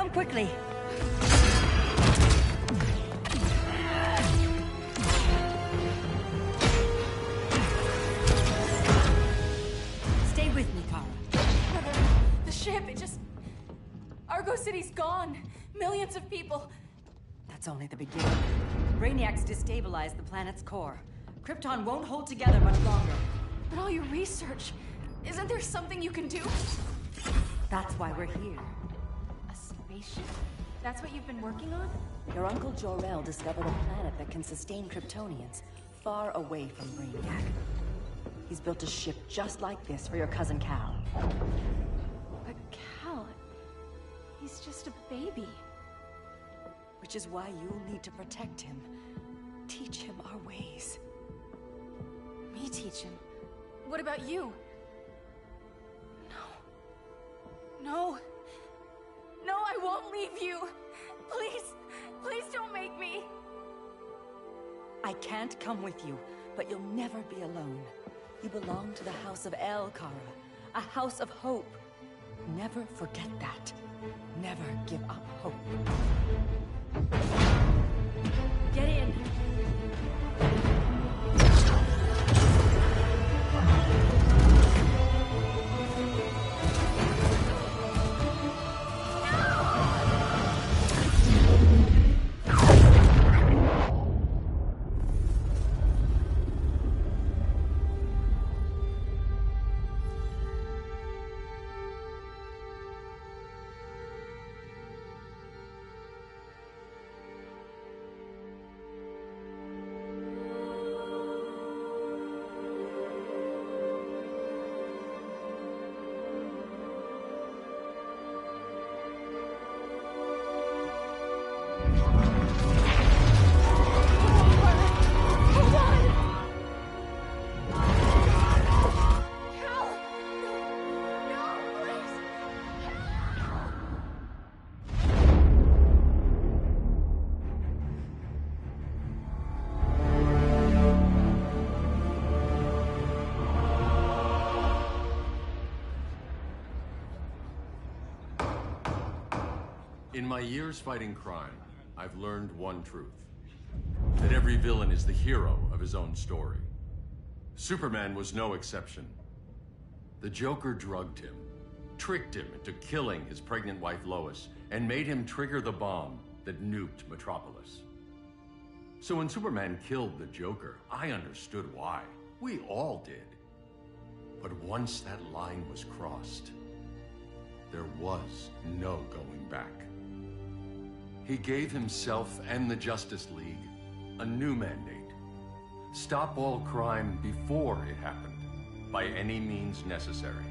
Come quickly. Stay with me, Kara. Brother, the ship, it just... Argo City's gone. Millions of people. That's only the beginning. Brainiac's destabilized the planet's core. Krypton won't hold together much longer. But all your research, isn't there something you can do? That's why we're here. A spaceship? That's what you've been working on? Your Uncle Jor-El discovered a planet that can sustain Kryptonians, far away from Brainiac. He's built a ship just like this for your cousin Cal. But Cal... he's just a baby. Which is why you'll need to protect him. Teach him our ways. Me teach him? What about you? No. No, I won't leave you. Please, please don't make me. I can't come with you, but you'll never be alone. You belong to the House of El, Kara. A house of hope. Never forget that. Never give up hope. Get in. In my years fighting crime, I've learned one truth. That every villain is the hero of his own story. Superman was no exception. The Joker drugged him, tricked him into killing his pregnant wife Lois, and made him trigger the bomb that nuked Metropolis. So when Superman killed the Joker, I understood why. We all did. But once that line was crossed, there was no going back. He gave himself and the Justice League a new mandate. Stop all crime before it happened, by any means necessary.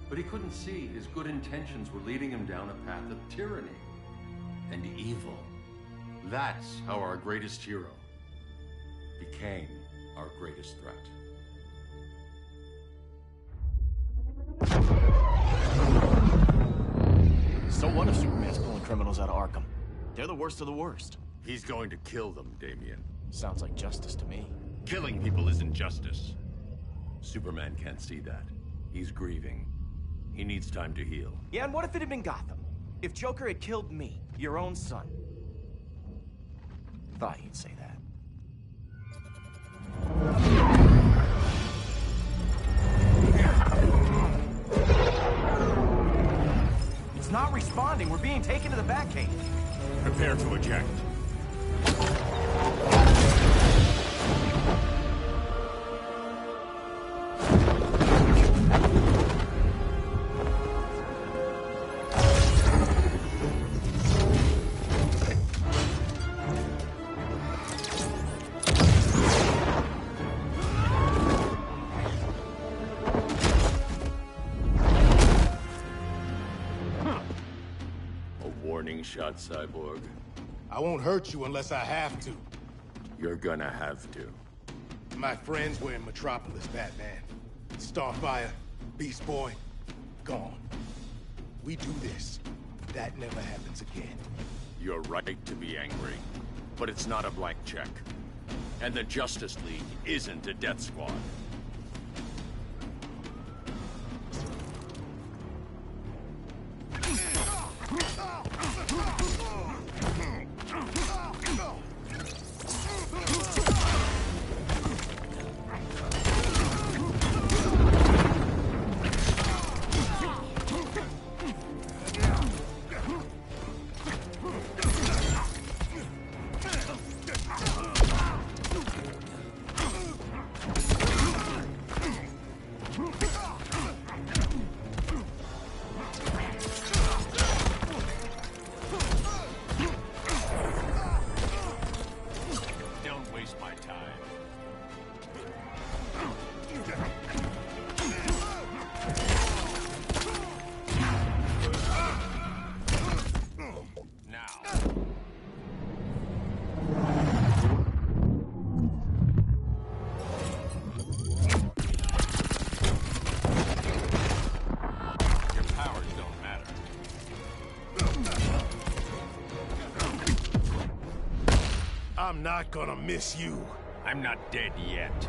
But he couldn't see his good intentions were leading him down a path of tyranny and evil. That's how our greatest hero became our greatest threat. So what if Superman's pulling criminals out of Arkham? They're the worst of the worst. He's going to kill them, Damian. Sounds like justice to me. Killing people isn't justice. Superman can't see that. He's grieving. He needs time to heal. Yeah, and what if it had been Gotham? If Joker had killed me, your own son? Thought you'd say that. It's not responding. We're being taken to the Batcave. Prepare to eject. Shot, Cyborg. I won't hurt you unless I have to. You're gonna have to. My friends were in Metropolis, Batman. Starfire, Beast Boy, gone. We do this. That never happens again. You're right to be angry, but it's not a blank check. And the Justice League isn't a death squad. I'm not gonna miss you. I'm not dead yet.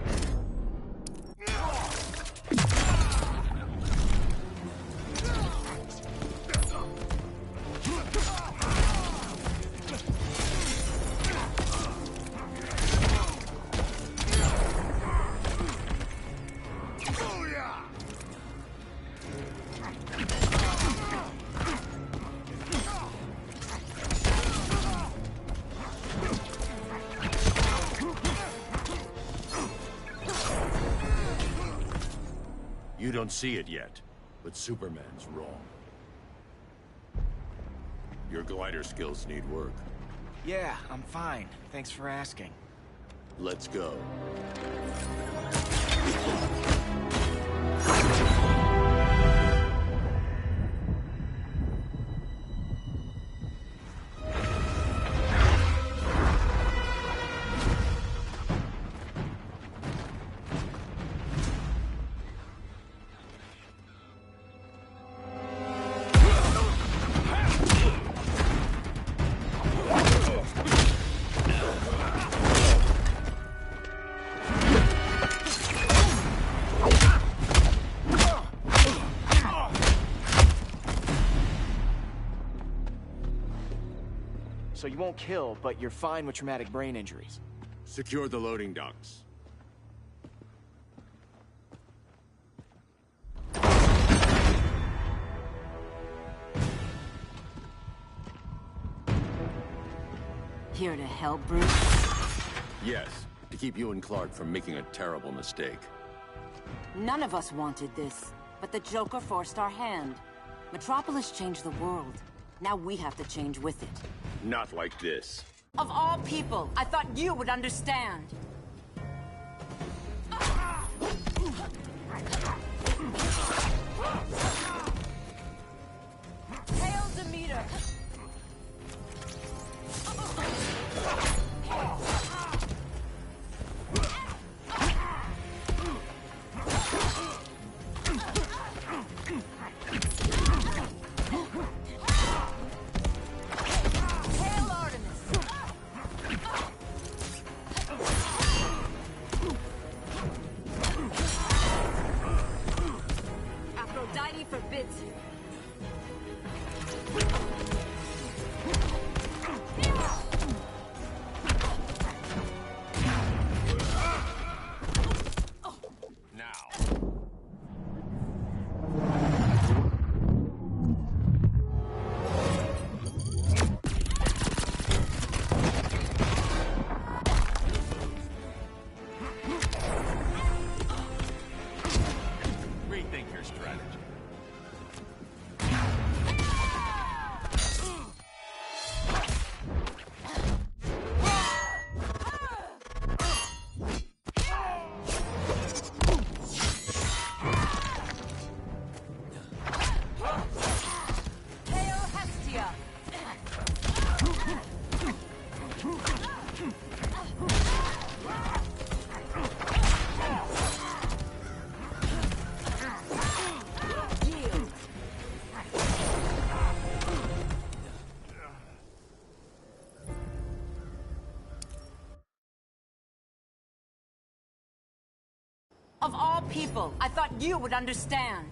You don't see it yet, but Superman's wrong. Your glider skills need work. Yeah, I'm fine. Thanks for asking. Let's go. So you won't kill, but you're fine with traumatic brain injuries. Secure the loading docks. Here to help, Bruce? Yes, to keep you and Clark from making a terrible mistake. None of us wanted this, but the Joker forced our hand. Metropolis changed the world. Now we have to change with it. Not like this. Of all people, I thought you would understand. Hail Demeter! Hail Artemis! Aphrodite forbids you. Now. Rethink your strategy. Hail Hestia! Yield. Of all people, I thought you would understand.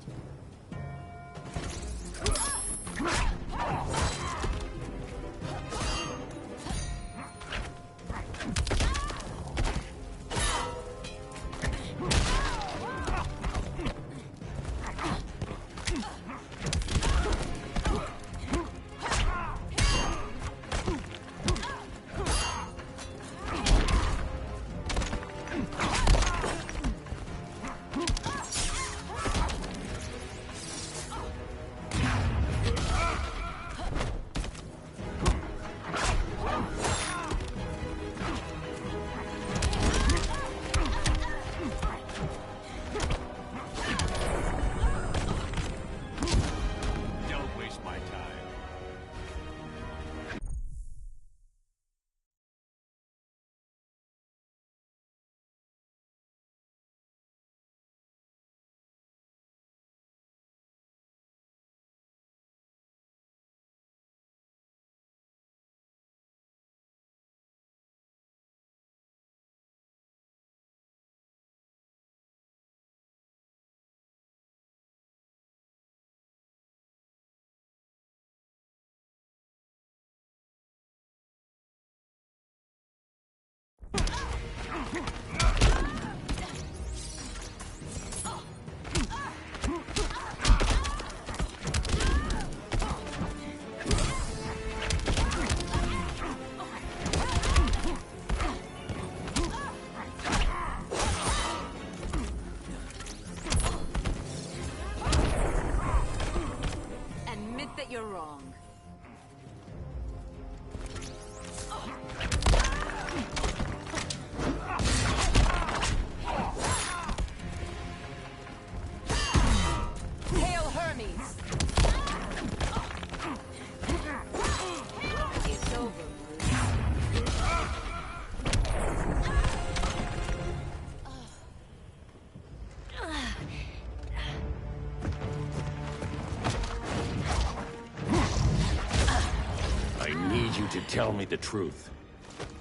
you to tell me the truth.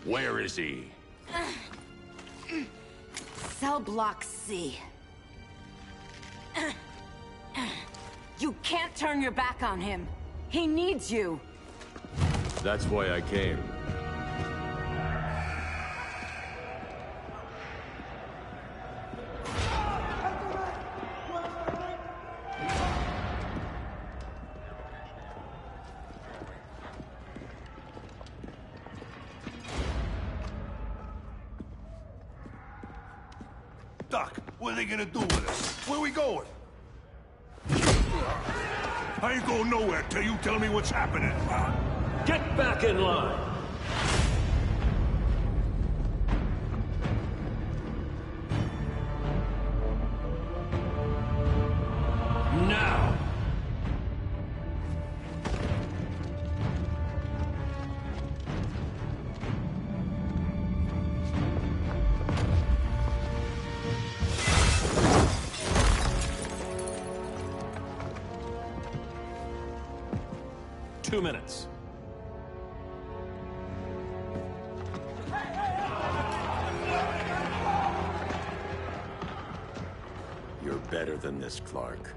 Where is he? Cell block C. You can't turn your back on him. He needs you. That's why I came. Doc, what are they gonna do with us? Where we going? I ain't going nowhere till you tell me what's happening. Get back in line! Now! Two minutes. You're better than this, Clark.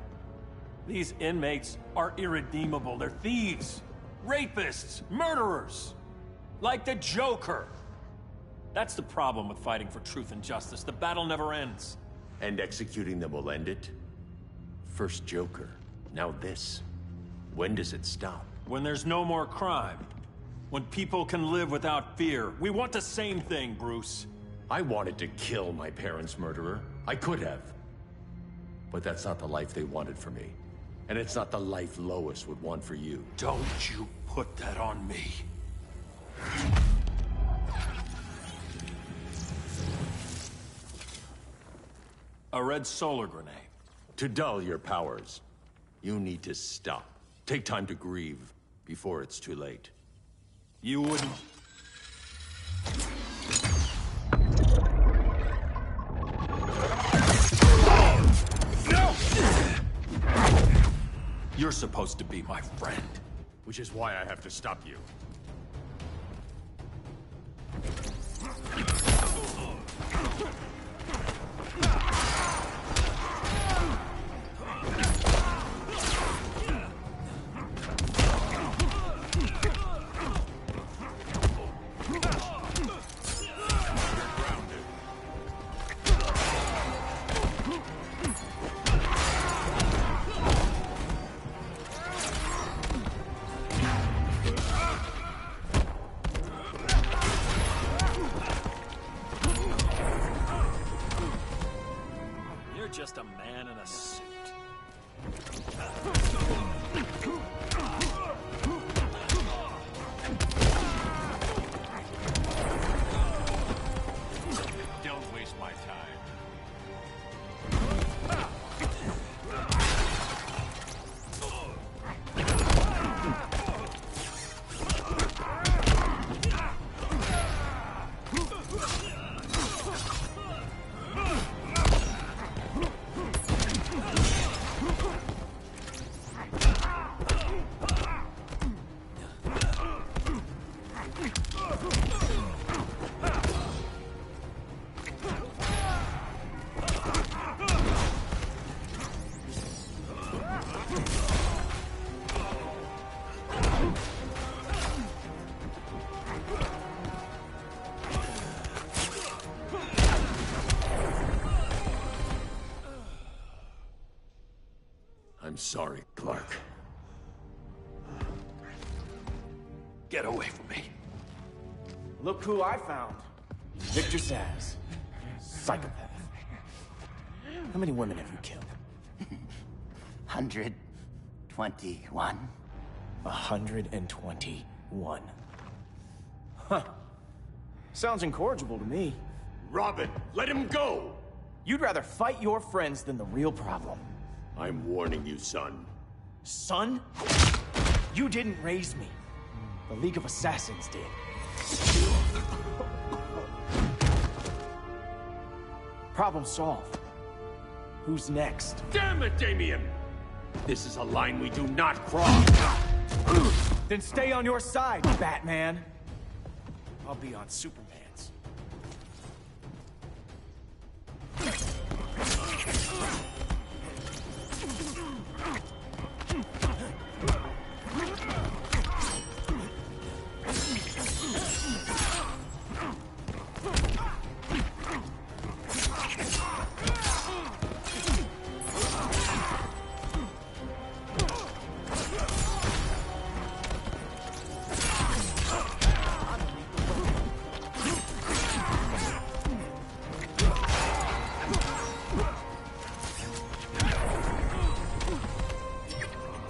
These inmates are irredeemable. They're thieves, rapists, murderers. Like the Joker. That's the problem with fighting for truth and justice. The battle never ends. And executing them will end it? First Joker, now this. When does it stop? When there's no more crime. When people can live without fear. We want the same thing, Bruce. I wanted to kill my parents' murderer. I could have. But that's not the life they wanted for me. And it's not the life Lois would want for you. Don't you put that on me. A red solar grenade. To dull your powers, you need to stop. Take time to grieve before it's too late. You wouldn't... No! You're supposed to be my friend. Which is why I have to stop you. Just a man in a suit. Don't waste my time. I'm sorry, Clark. Get away from me. Look who I found. Victor Zsasz. Psychopath. How many women have you killed? 121. 121. Huh. Sounds incorrigible to me. Robin, let him go! You'd rather fight your friends than the real problem. I'm warning you, son. Son? You didn't raise me. The League of Assassins did. Problem solved. Who's next? Damn it, Damien! This is a line we do not cross! Then stay on your side, Batman. I'll be on Superman's.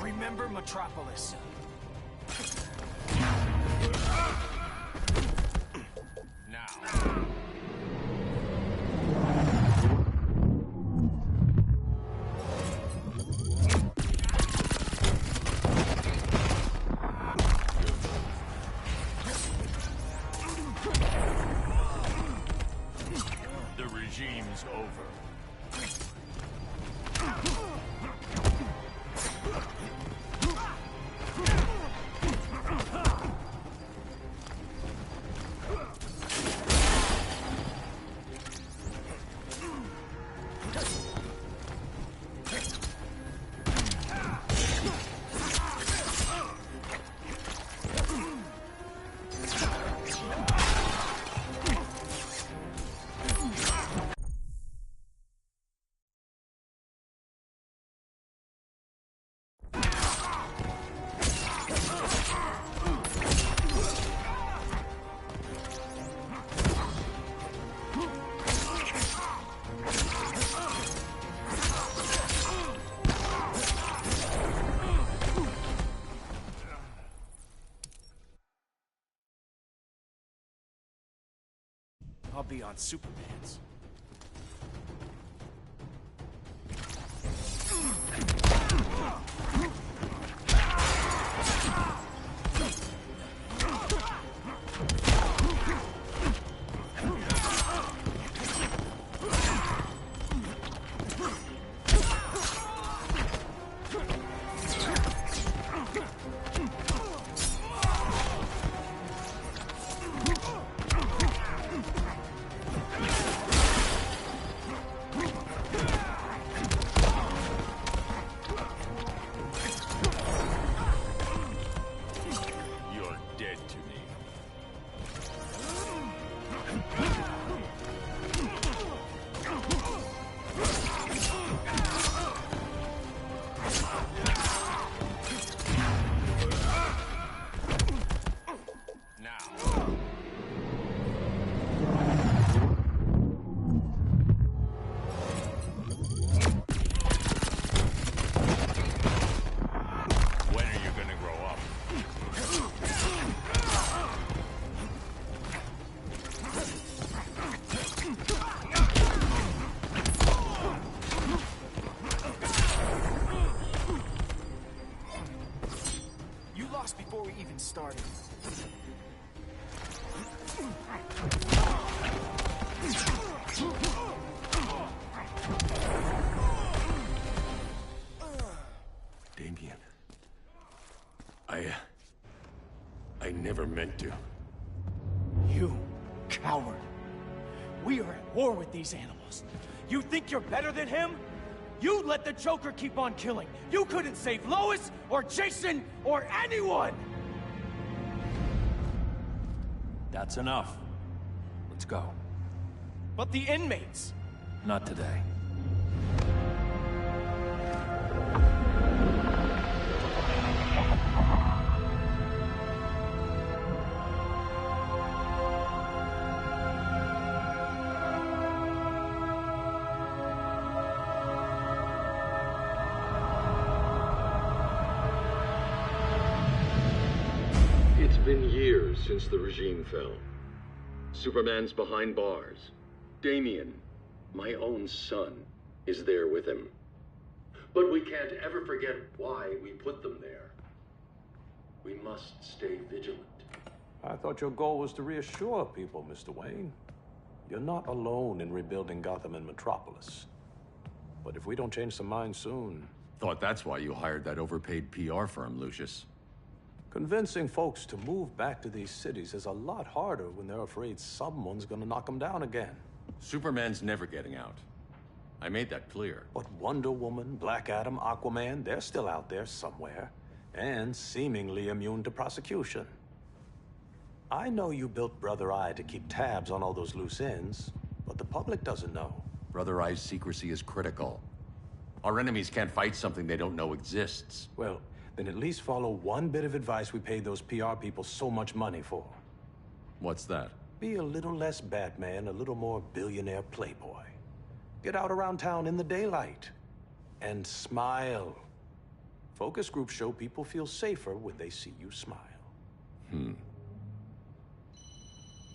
Remember Metropolis. Now. The regime's over. I'll be on Superman's. Before we even started. Damian. I never meant to. You coward. We are at war with these animals. You think you're better than him? You let the Joker keep on killing. You couldn't save Lois, or Jason, or anyone! That's enough. Let's go. But the inmates! Not today. It's been years since the regime fell. Superman's behind bars. Damian, my own son, is there with him. But we can't ever forget why we put them there. We must stay vigilant. I thought your goal was to reassure people, Mr. Wayne. You're not alone in rebuilding Gotham and Metropolis. But if we don't change some minds soon... Thought that's why you hired that overpaid PR firm, Lucius. Convincing folks to move back to these cities is a lot harder when they're afraid someone's gonna knock them down again. Superman's never getting out. I made that clear. But Wonder Woman, Black Adam, Aquaman, they're still out there somewhere, and seemingly immune to prosecution. I know you built Brother Eye to keep tabs on all those loose ends, but the public doesn't know. Brother Eye's secrecy is critical. Our enemies can't fight something they don't know exists. Well, then at least follow one bit of advice we paid those PR people so much money for. What's that? Be a little less Batman, a little more billionaire playboy. Get out around town in the daylight. And smile. Focus groups show people feel safer when they see you smile.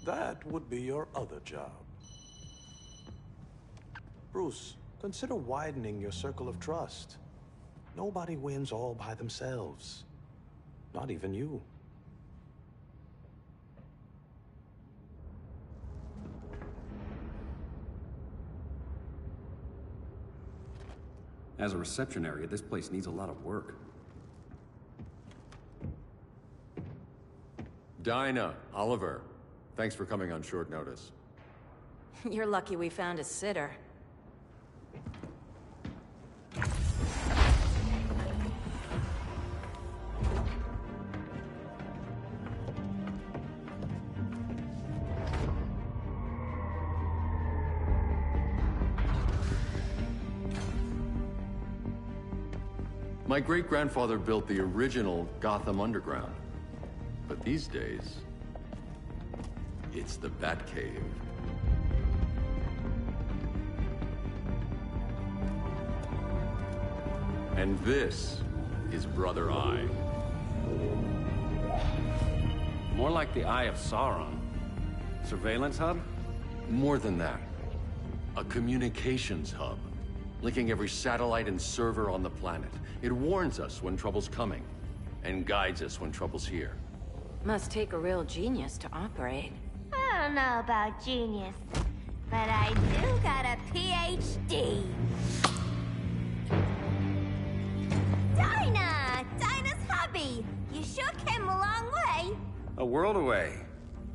That would be your other job. Bruce, consider widening your circle of trust. Nobody wins all by themselves. Not even you. As a reception area, this place needs a lot of work. Dinah, Oliver, thanks for coming on short notice. You're lucky we found a sitter. My great-grandfather built the original Gotham Underground. But these days, it's the Batcave. And this is Brother Eye. More like the Eye of Sauron. Surveillance hub? More than that. A communications hub, linking every satellite and server on the planet. It warns us when trouble's coming, and guides us when trouble's here. Must take a real genius to operate. I don't know about genius, but I do got a PhD. Dinah's hubby! You sure came a long way. A world away.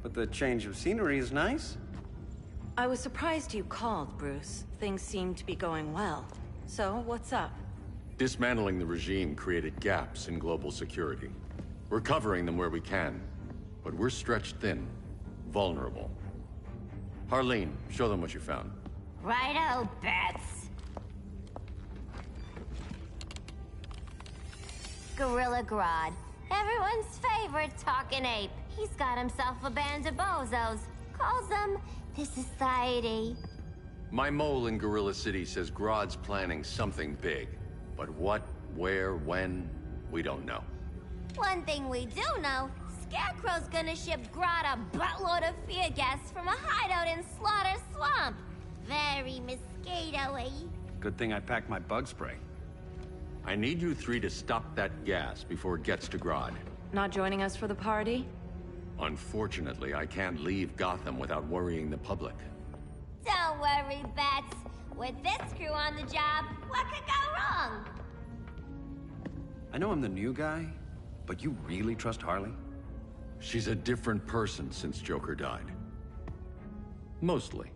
But the change of scenery is nice. I was surprised you called, Bruce. Things seem to be going well. So, what's up? Dismantling the regime created gaps in global security. We're covering them where we can, but we're stretched thin, vulnerable. Harleen, show them what you found. Righto, Bats. Gorilla Grodd. Everyone's favorite talking ape. He's got himself a band of bozos. Calls them the Society. My mole in Gorilla City says Grodd's planning something big. But what, where, when, we don't know. One thing we do know, Scarecrow's gonna ship Grodd a buttload of fear gas from a hideout in Slaughter Swamp. Very mosquito-y. Good thing I packed my bug spray. I need you three to stop that gas before it gets to Grodd. Not joining us for the party? Unfortunately, I can't leave Gotham without worrying the public. Don't worry, Bats. With this crew on the job, what could go wrong? I know I'm the new guy, but you really trust Harley? She's a different person since Joker died. Mostly.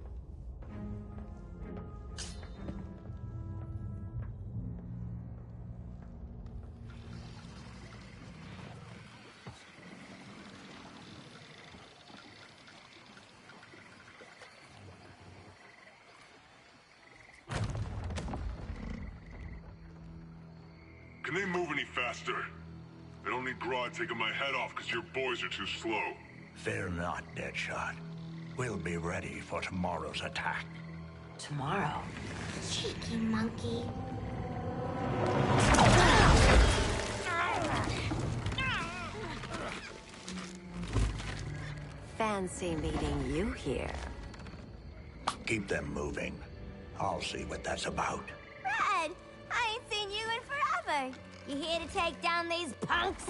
Can they move any faster? I don't need Grodd taking my head off because your boys are too slow. Fear not, Deadshot. We'll be ready for tomorrow's attack. Tomorrow? Cheeky monkey. Fancy meeting you here. Keep them moving. I'll see what that's about. Red, I ain't seen you in forever. You here to take down these punks?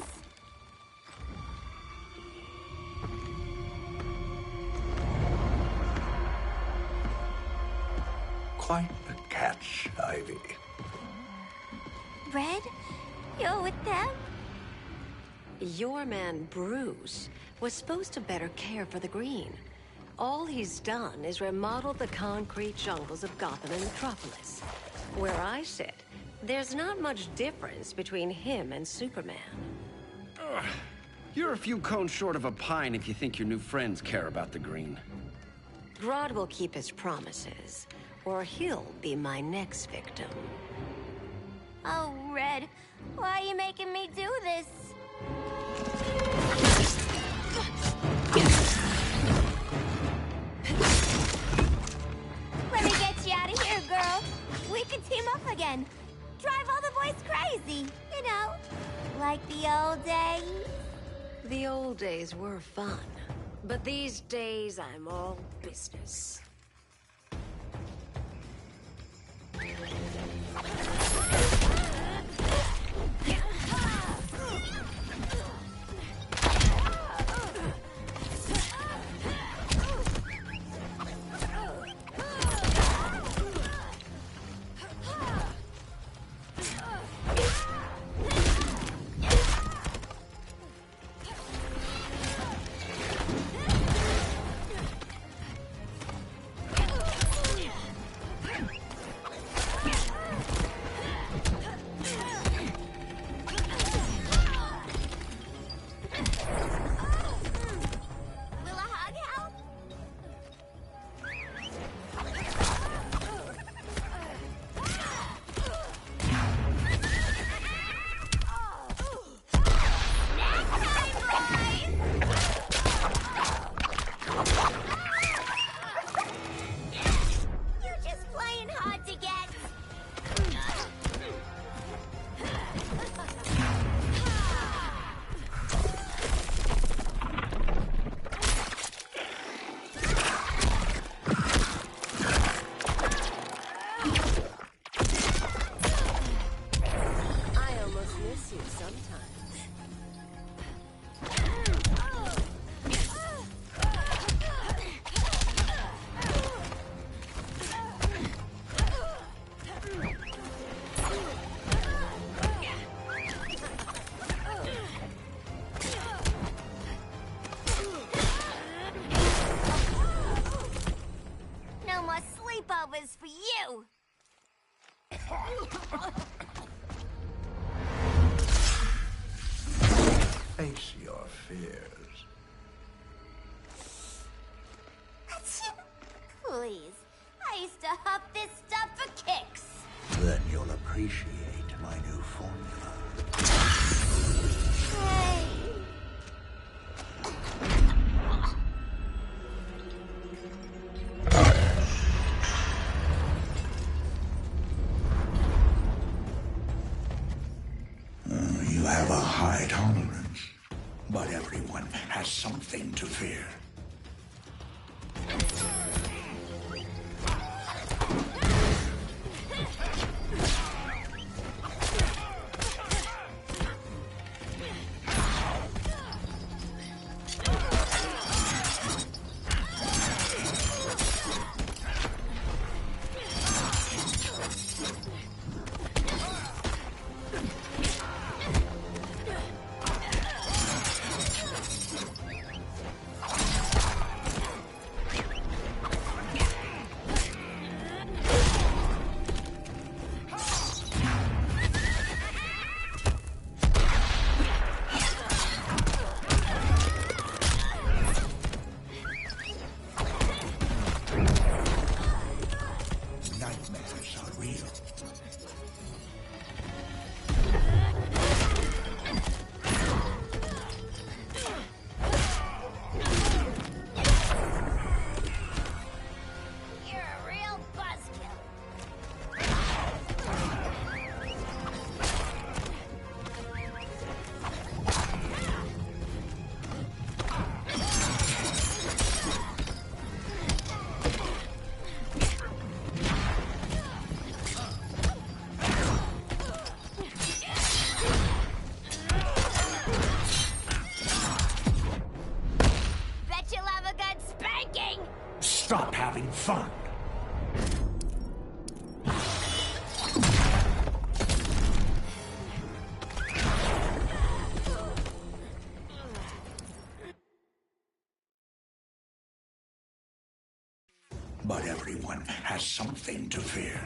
Quite the catch, Ivy. Red, you're with them? Your man, Bruce, was supposed to better care for the Green. All he's done is remodel the concrete jungles of Gotham and Metropolis. Where I sit, there's not much difference between him and Superman. You're a few cones short of a pine if you think your new friends care about the Green. Grodd will keep his promises, or he'll be my next victim. Oh, Red, why are you making me do this? Let me get you out of here, girl. We can team up again. Drive all the boys crazy, you know, like the old days. The old days were fun, but these days I'm all business. Sleepovers for you! Face your fears. Please, I used to huff this stuff for kicks. Then you'll appreciate my new formula. Hey. You have a high tolerance, but everyone has something to fear. Stop having fun. but everyone has something to fear.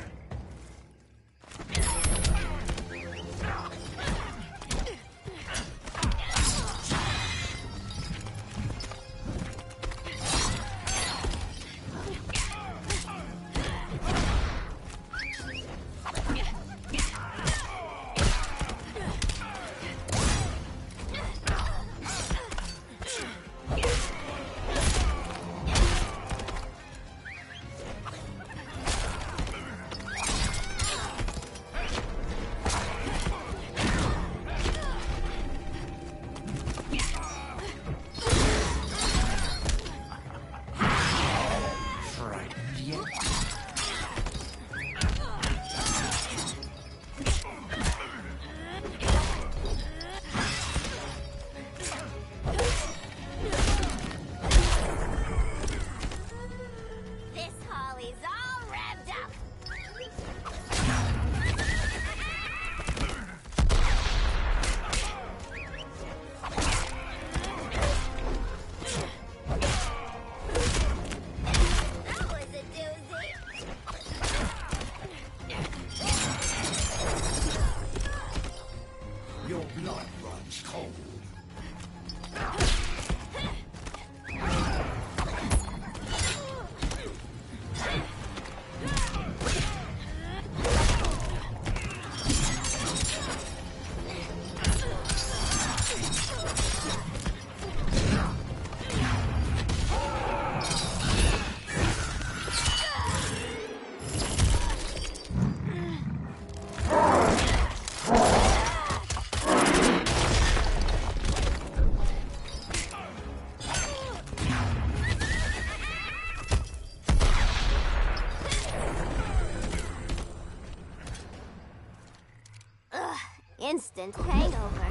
Instant hangover.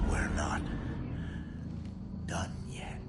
We're not done yet.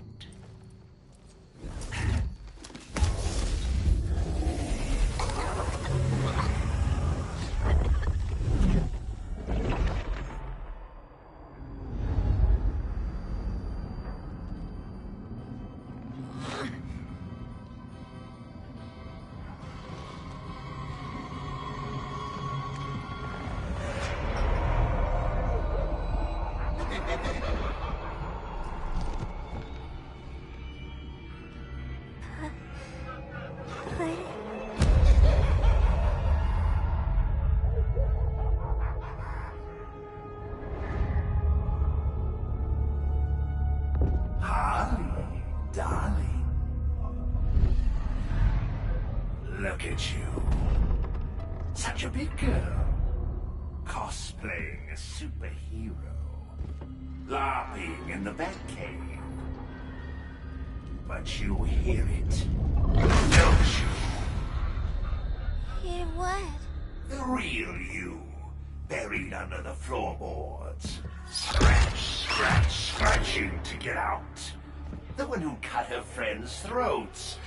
Look at you. Such a big girl. Cosplaying a superhero. LARPing in the Batcave. But you hear it, don't you? Hear what? The real you. Buried under the floorboards. Scratching to get out. The one who cut her friends' throats.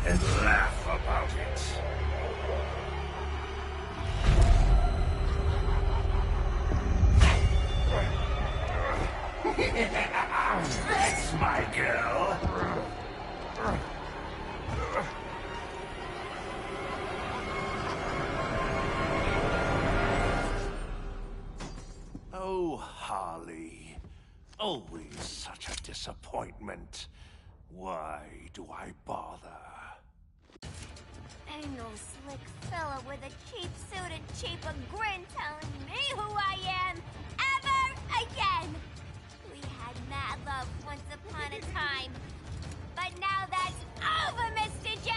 And laugh about it. That's my girl. Oh, Harley. Always such a disappointment. Why do I bother? Ain't no slick fella with a cheap suit and cheaper grin telling me who I am ever again! We had mad love once upon a time, but now that's over, Mr. J!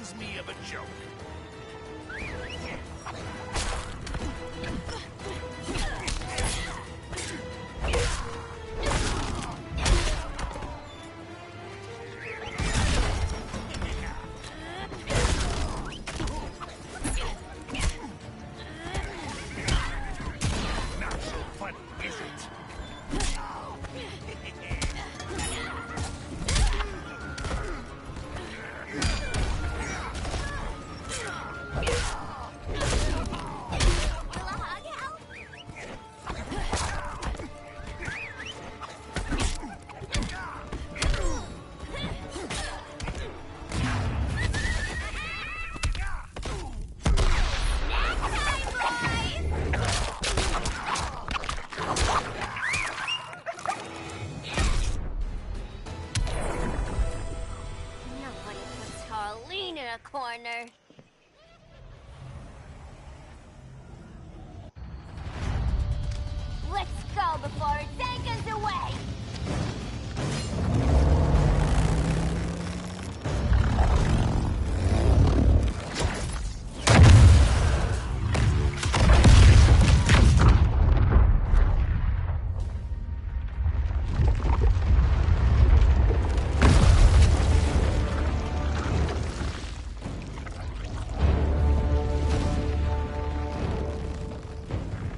reminds me of a joke. Corner. Let's go before it takes us away!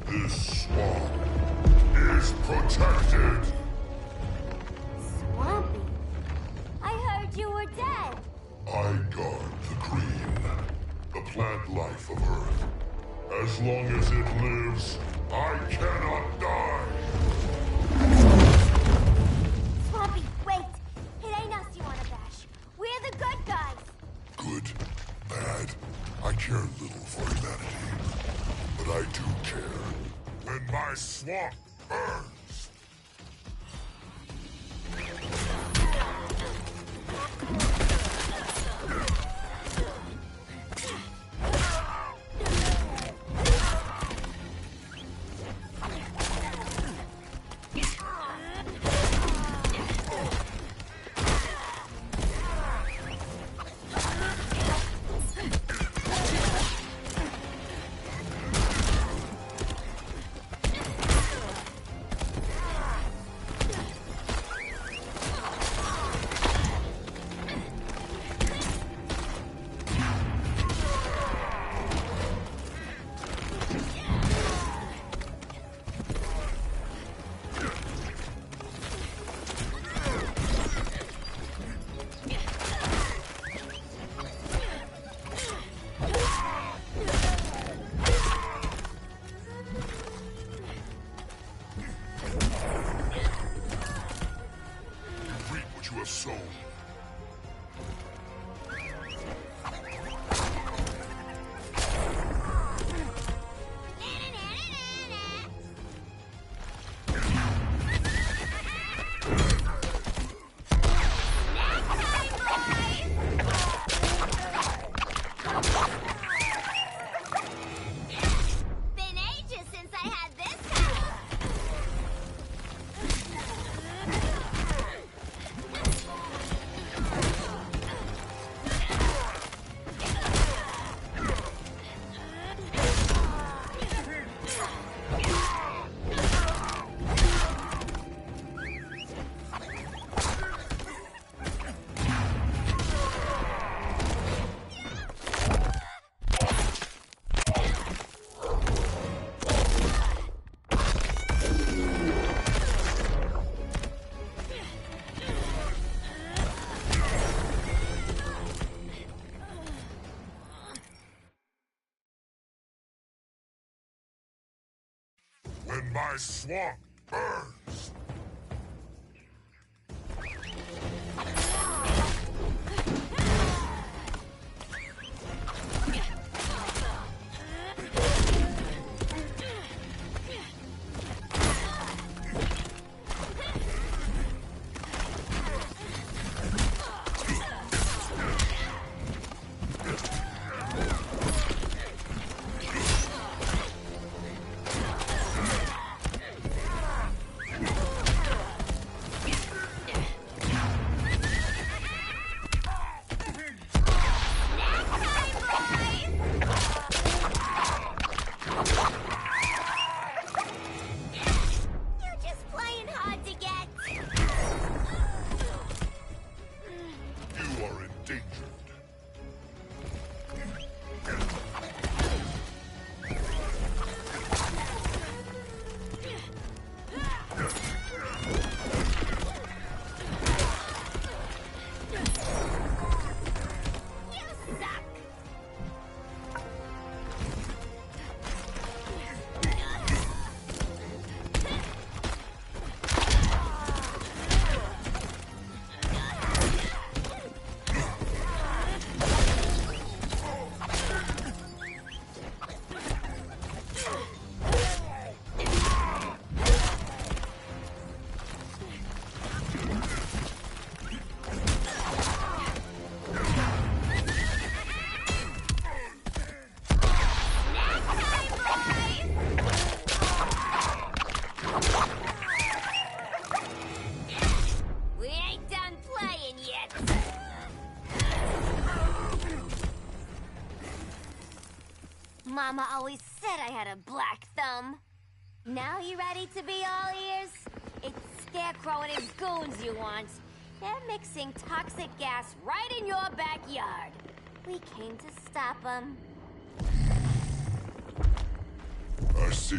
This swamp is protected. Swampy? I heard you were dead. I guard the green, the plant life of Earth. As long as it lives, I cannot die. Swampy, wait! It ain't us you wanna bash. We're the good guys. Good, bad, I care little for humanity. But I do care when my swamp burns. Soul. Been ages since I had this house. When my swamp burns. Mama always said I had a black thumb. Now you ready to be all ears? It's Scarecrow and his goons you want. They're mixing toxic gas right in your backyard. We came to stop them. I see.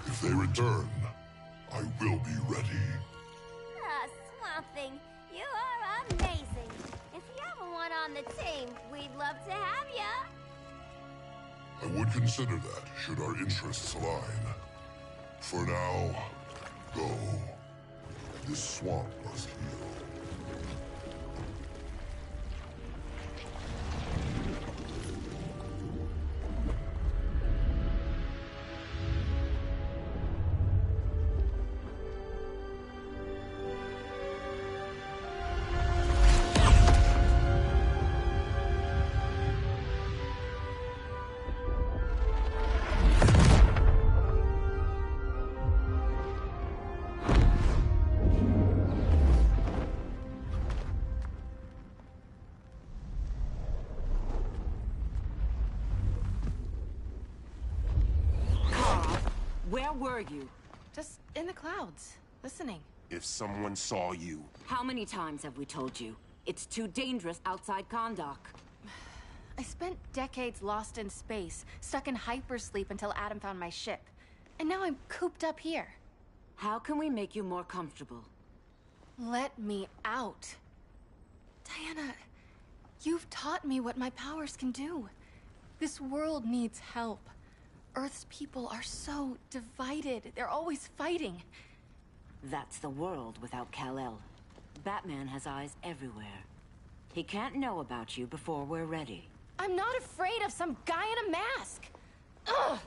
If they return, I will be ready. Ah, Swamp Thing, you are amazing. If you ever want on the team, we'd love to have ya. I would consider that, should our interests align. For now, go. This swamp must heal. Where were you? Just in the clouds, listening. If someone saw you... How many times have we told you? It's too dangerous outside Kahndaq. I spent decades lost in space, stuck in hypersleep until Adam found my ship. And now I'm cooped up here. How can we make you more comfortable? Let me out. Diana, you've taught me what my powers can do. This world needs help. Earth's people are so divided. They're always fighting. That's the world without Kal-El. Batman has eyes everywhere. He can't know about you before we're ready. I'm not afraid of some guy in a mask. Ugh!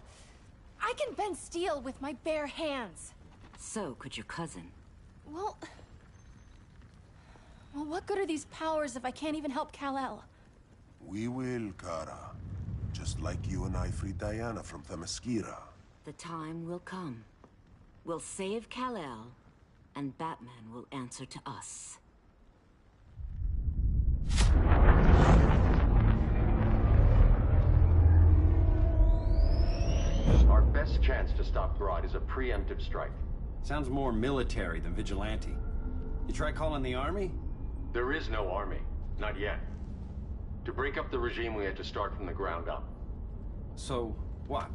I can bend steel with my bare hands. So could your cousin. Well, what good are these powers if I can't even help Kal-El? We will, Kara. Just like you and I freed Diana from Themyscira. The time will come. We'll save Kal-El, and Batman will answer to us. Our best chance to stop Grodd is a preemptive strike. Sounds more military than vigilante. You try calling the army? There is no army. Not yet. To break up the regime, we had to start from the ground up. So, what?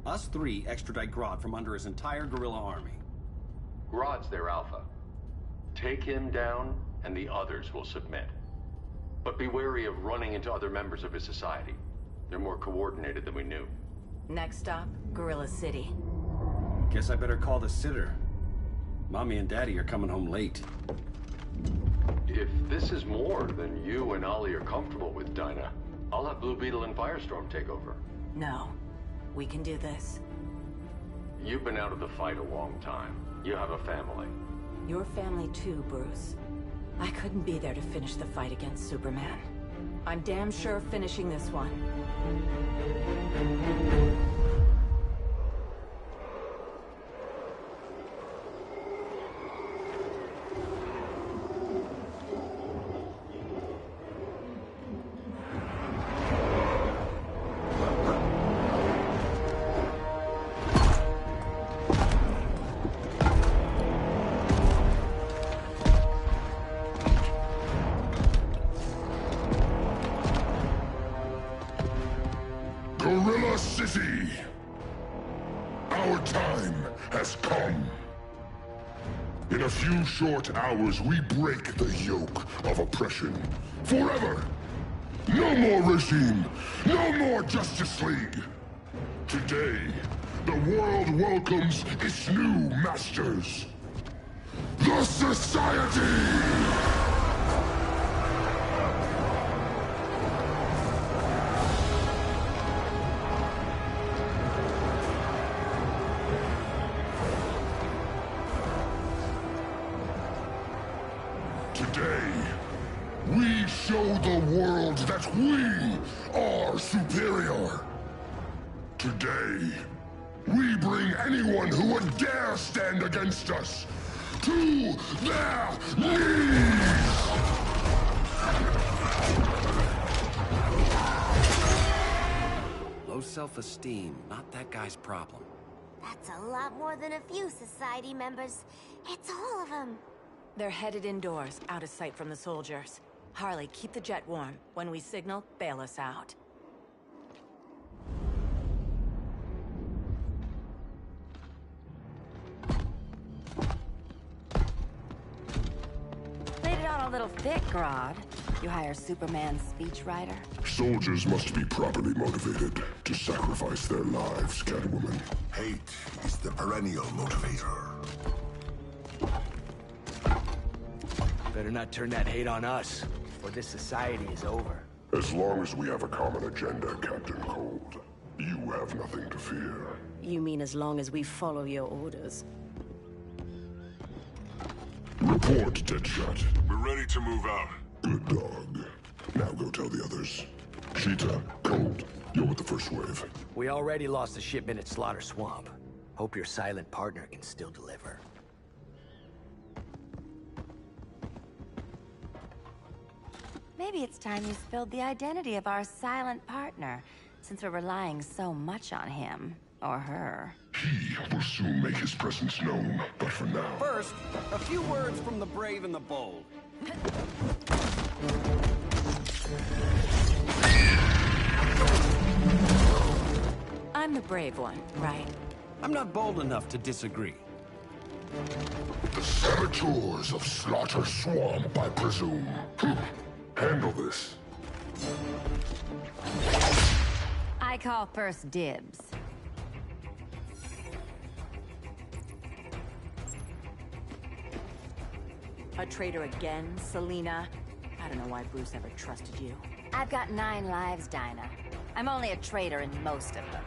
Us three extradite Grodd from under his entire guerrilla army. Grodd's their alpha. Take him down, and the others will submit. But be wary of running into other members of his society. They're more coordinated than we knew. Next stop, Gorilla City. Guess I better call the sitter. Mommy and Daddy are coming home late. If this is more than you and Ollie are comfortable with, Dinah, I'll have Blue Beetle and Firestorm take over. No. We can do this. You've been out of the fight a long time. You have a family. Your family too, Bruce. I couldn't be there to finish the fight against Superman. I'm damn sure finishing this one. Gorilla City! Our time has come. In a few short hours, we break the yoke of oppression. Forever! No more regime! No more Justice League! Today, the world welcomes its new masters. The Society! Today, We show the world that we are superior. Today, we bring anyone who would dare stand against us to their knees! Low self-esteem, not that guy's problem. That's a lot more than a few society members. It's all of them. They're headed indoors, out of sight from the soldiers. Harley, keep the jet warm. When we signal, bail us out. Laid it on a little thick, Grodd. You hire Superman's speechwriter? Soldiers must be properly motivated to sacrifice their lives, Catwoman. Hate is the perennial motivator. Better not turn that hate on us, or this society is over. As long as we have a common agenda, Captain Cold, you have nothing to fear. You mean as long as we follow your orders? Report, Deadshot. We're ready to move out. Good dog. Now go tell the others. Cheetah, Cold, you're with the first wave. We already lost the shipment at Slaughter Swamp. Hope your silent partner can still deliver. Maybe it's time you spilled the identity of our silent partner, since we're relying so much on him. Or her. He will soon make his presence known, but for now... First, a few words from the brave and the bold. I'm the brave one, right? I'm not bold enough to disagree. The saboteurs of Slaughter Swamp, I presume. Handle this. I call first dibs. A traitor again, Selina? I don't know why Bruce ever trusted you. I've got 9 lives, Dinah. I'm only a traitor in most of them.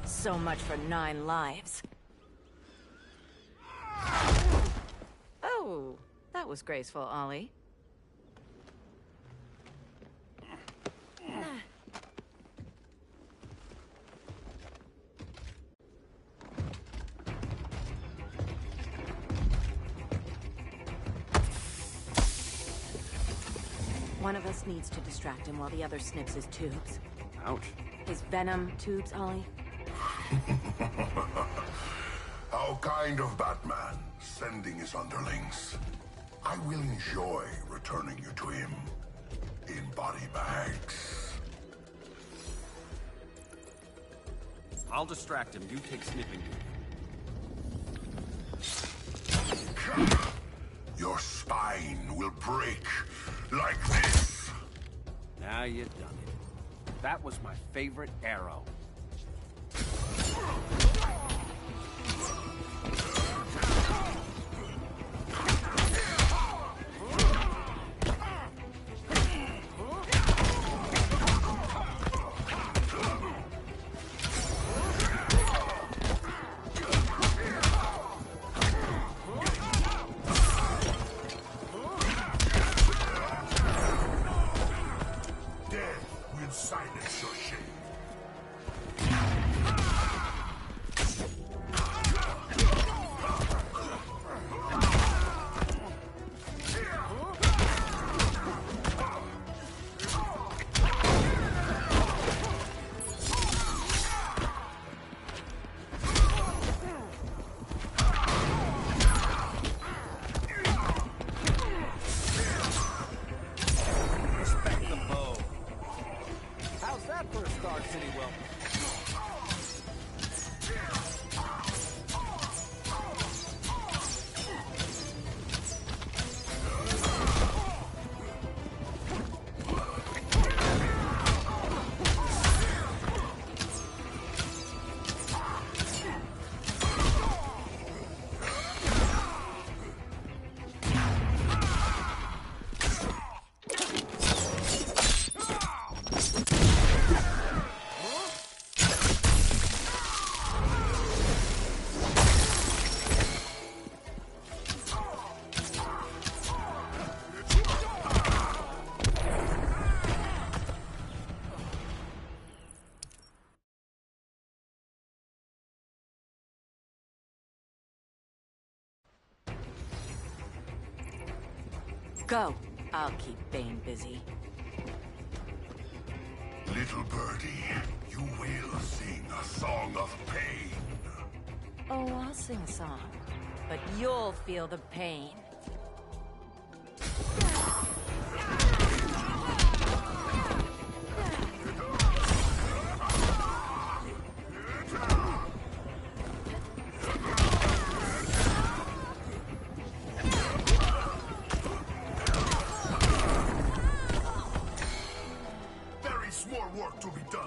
So much for 9 lives. Oh, that was graceful, Ollie. One of us needs to distract him while the other snips his tubes. Ouch. His venom tubes, Ollie. How kind of Batman, sending his underlings. I will enjoy returning you to him in body bags. I'll distract him. You take snipping duty. Your spine will break like this. Now you've done it. That was my favorite arrow. pretty well. Go. I'll keep Bane busy. Little birdie, you will sing a song of pain. Oh, I'll sing a song. But you'll feel the pain. More work to be done.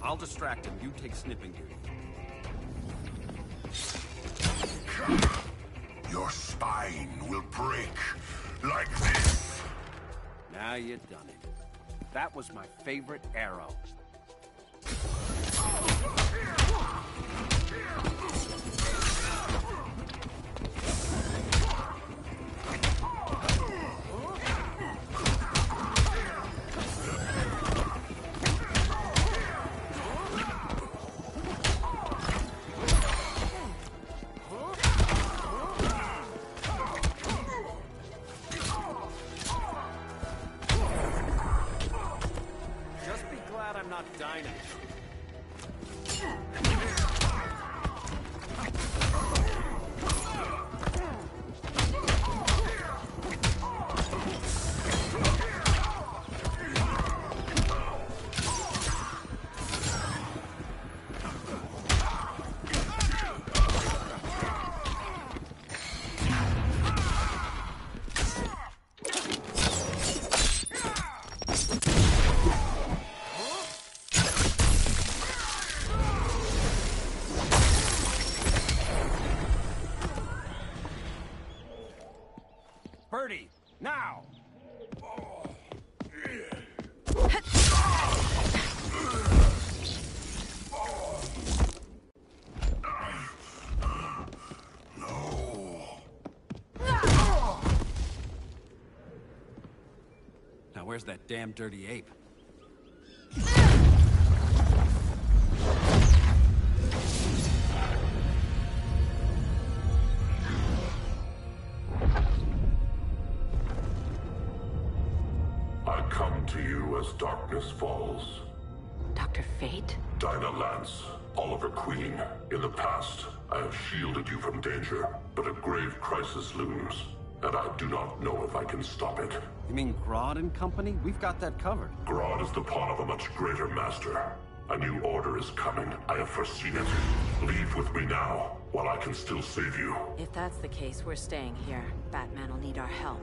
I'll distract him. You take snipping duty. Your spine will break like this. Now you done it. That was my favorite arrow. I'm not dying. Birdie, now! Now where's that damn dirty ape? To you as darkness falls. Dr. Fate? Dinah Lance, Oliver Queen. In the past, I have shielded you from danger, but a grave crisis looms, and I do not know if I can stop it. You mean Grodd and company? We've got that covered. Grodd is the pawn of a much greater master. A new order is coming. I have foreseen it. Leave with me now, while I can still save you. If that's the case, we're staying here. Batman will need our help.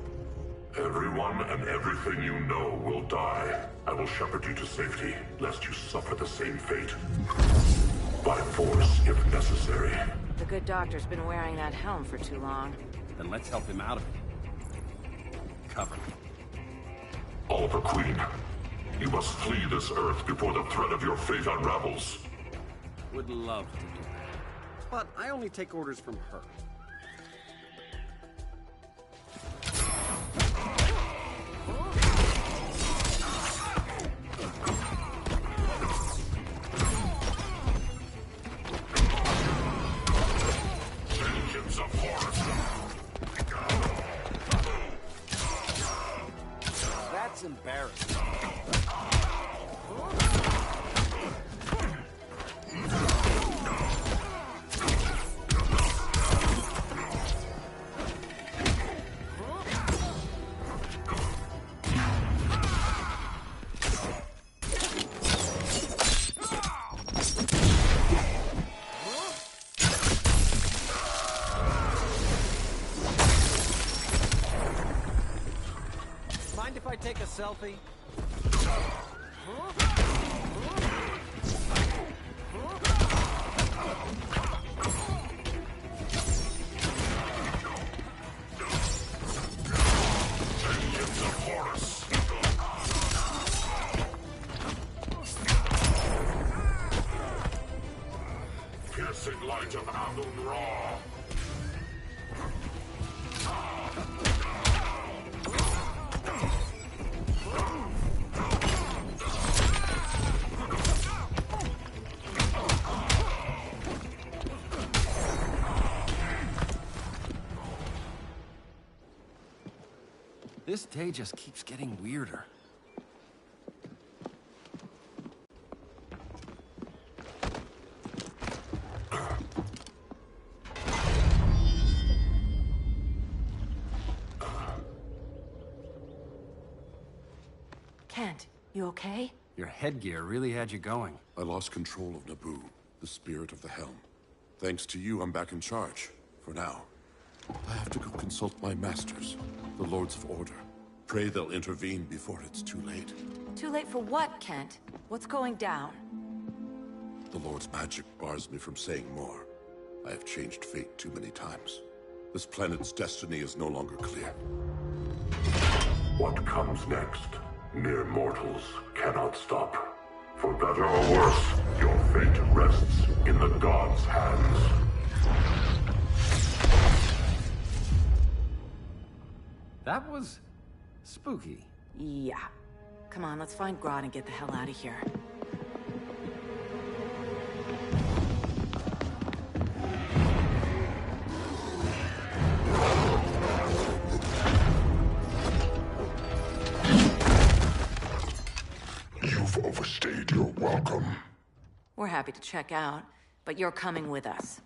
Everyone and everything you know will die. I will shepherd you to safety, lest you suffer the same fate. By force, if necessary. The good doctor's been wearing that helm for too long. Then let's help him out of it. cover. Oliver Queen, you must flee this Earth before the thread of your fate unravels. Would love to do that. But I only take orders from her. Vengeance of Horus. That's embarrassing. Mind if I take a selfie? Vengeance of Horus. Piercing light of Amun-Ra. This day just keeps getting weirder. Kent, you okay? Your headgear really had you going. I lost control of Naboo, the spirit of the helm. Thanks to you, I'm back in charge. For now. I have to go consult my masters, the Lords of Order. Pray they'll intervene before it's too late. Too late for what, Kent? What's going down? The Lord's magic bars me from saying more. I have changed fate too many times. This planet's destiny is no longer clear. What comes next? Mere mortals cannot stop. For better or worse, your fate rests in the gods' hands. That was spooky. Yeah. Come on, let's find Grodd and get the hell out of here. You've overstayed your welcome. We're happy to check out, but you're coming with us.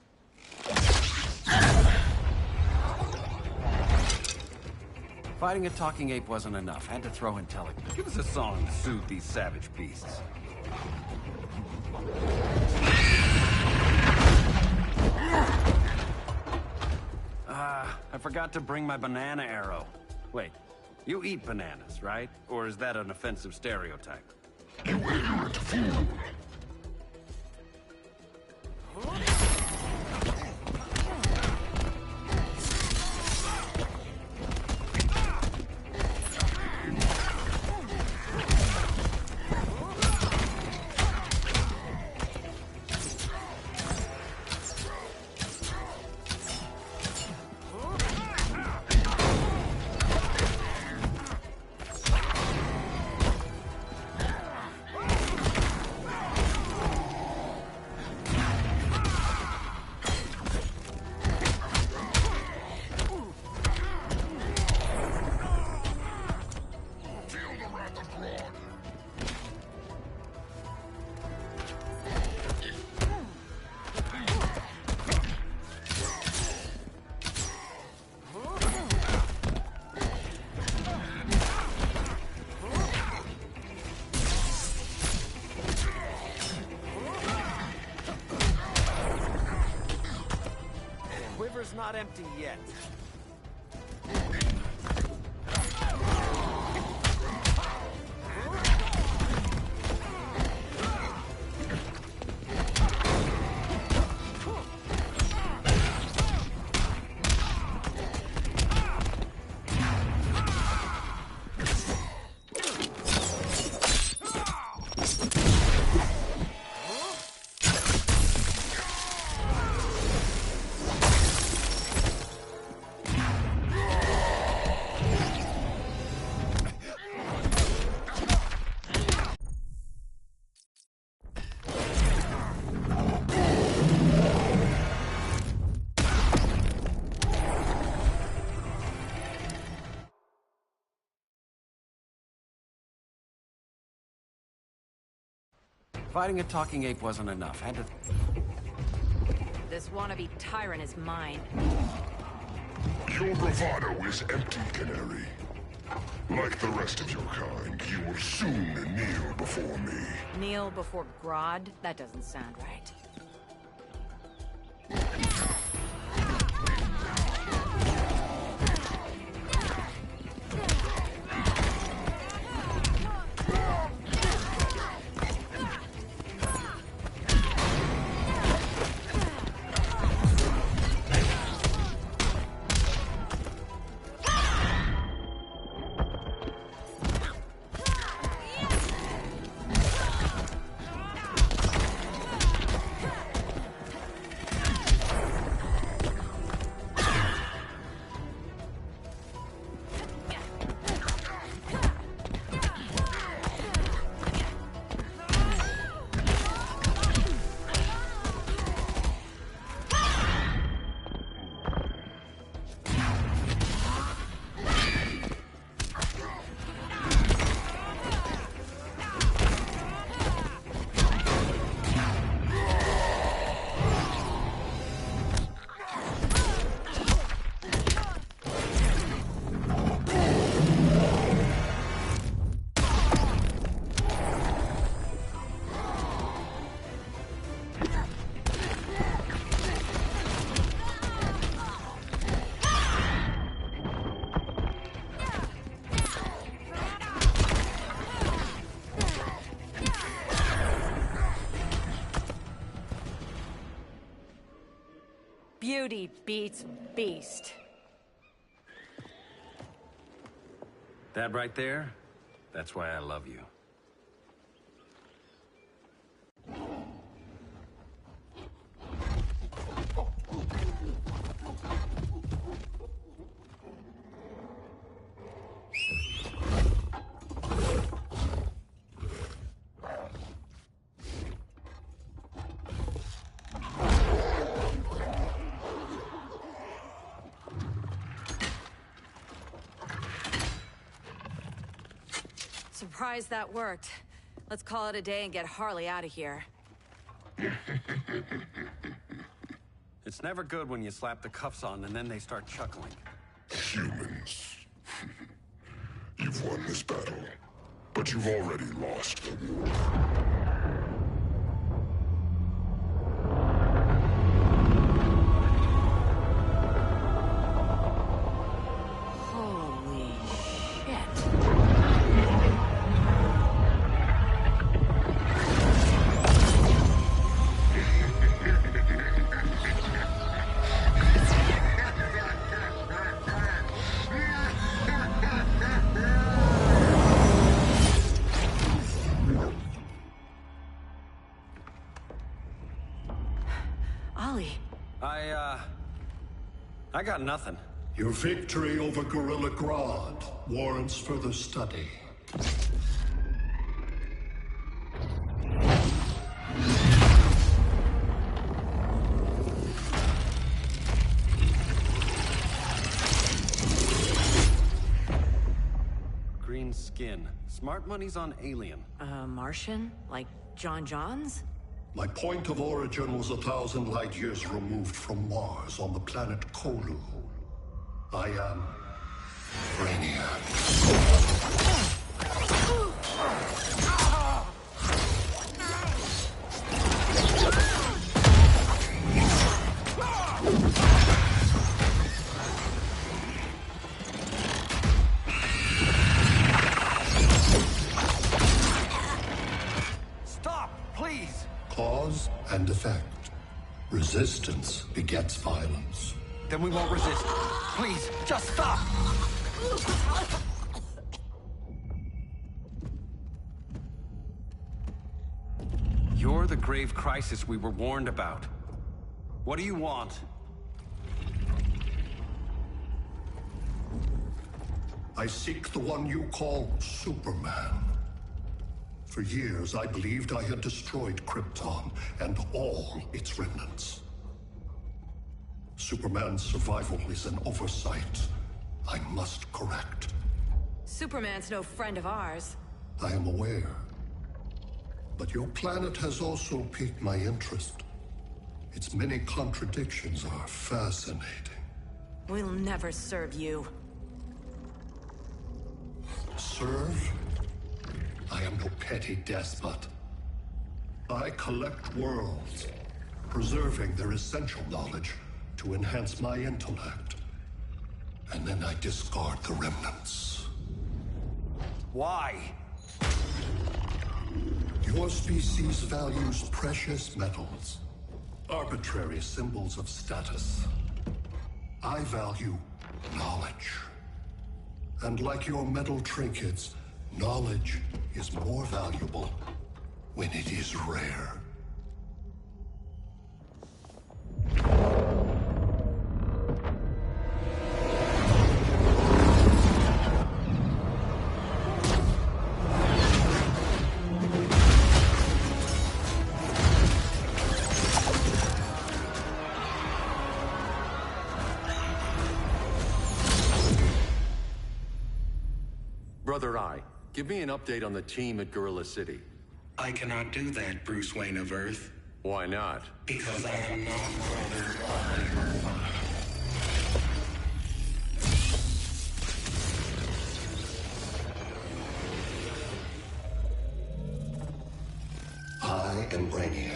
Fighting a talking ape wasn't enough. Had to throw in Telic. Give us a song to soothe these savage beasts. I forgot to bring my banana arrow. Wait, you eat bananas, right? Or is that an offensive stereotype? You ignorant fool! Not empty yet. Fighting a talking ape wasn't enough. Had to... This wannabe tyrant is mine. Your bravado is empty, Canary. Like the rest of your kind, you will soon kneel before me. Kneel before Grodd? That doesn't sound right. Beauty beats beast. That right there, that's why I love you. Surprised that worked. Let's call it a day and get Harley out of here. It's never good when you slap the cuffs on and then they start chuckling. Humans. You've won this battle, but you've already lost the war. I got nothing. Your victory over Gorilla Grodd warrants further study. Green skin. Smart money's on alien. Martian? Like John Johns? My point of origin was 1,000 light years removed from Mars on the planet Kolu. I am Brainiac. Stop, please! Cause and effect. Resistance begets violence. Then we won't resist. Please, just stop! You're the grave crisis we were warned about. What do you want? I seek the one you call Superman. For years, I believed I had destroyed Krypton and all its remnants. Superman's survival is an oversight I must correct. Superman's no friend of ours. I am aware. But your planet has also piqued my interest. Its many contradictions are fascinating. We'll never serve you. Serve? I am no petty despot. I collect worlds, preserving their essential knowledge to enhance my intellect. And then I discard the remnants. Why? Your species values precious metals, arbitrary symbols of status. I value knowledge. And like your metal trinkets, knowledge is more valuable when it is rare. Brother Eye, give me an update on the team at Gorilla City. I cannot do that, Bruce Wayne of Earth. Why not? Because I am not Brother Eye. I am Brainiac.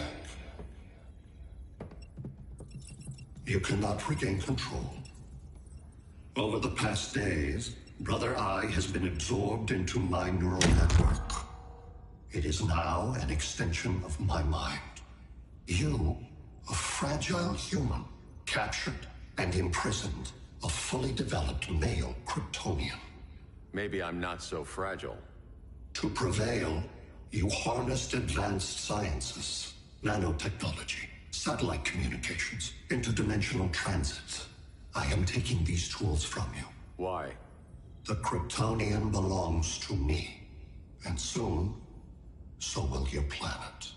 You cannot regain control. Over the past days, Brother Eye has been absorbed into my neural network. It is now an extension of my mind. You, a fragile human, captured and imprisoned a fully developed male Kryptonian. Maybe I'm not so fragile. To prevail, you harnessed advanced sciences, nanotechnology, satellite communications, interdimensional transit. I am taking these tools from you. Why? The Kryptonian belongs to me. And soon, so will your planet.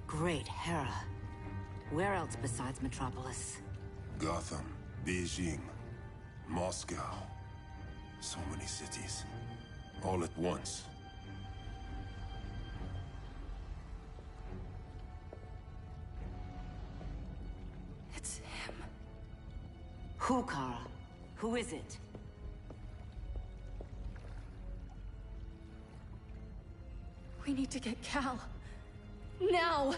Great Hera. Where else besides Metropolis? Gotham, Beijing, Moscow. So many cities. All at once. It's him. Who, Kara? Who is it? We need to get Cal. Now!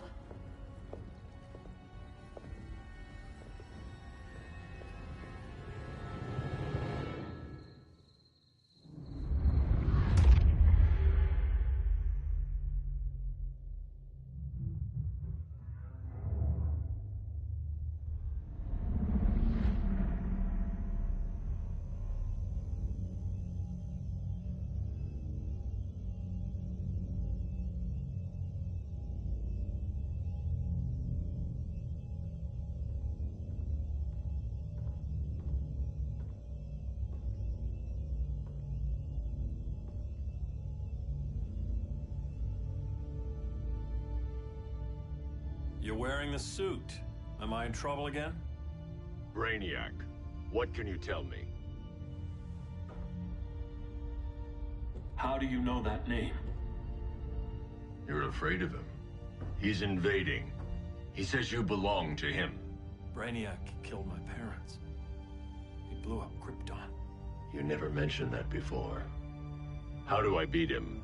You're wearing the suit. Am I in trouble again? Brainiac, what can you tell me? How do you know that name? You're afraid of him. He's invading. He says you belong to him. Brainiac killed my parents. He blew up Krypton. You never mentioned that before. How do I beat him?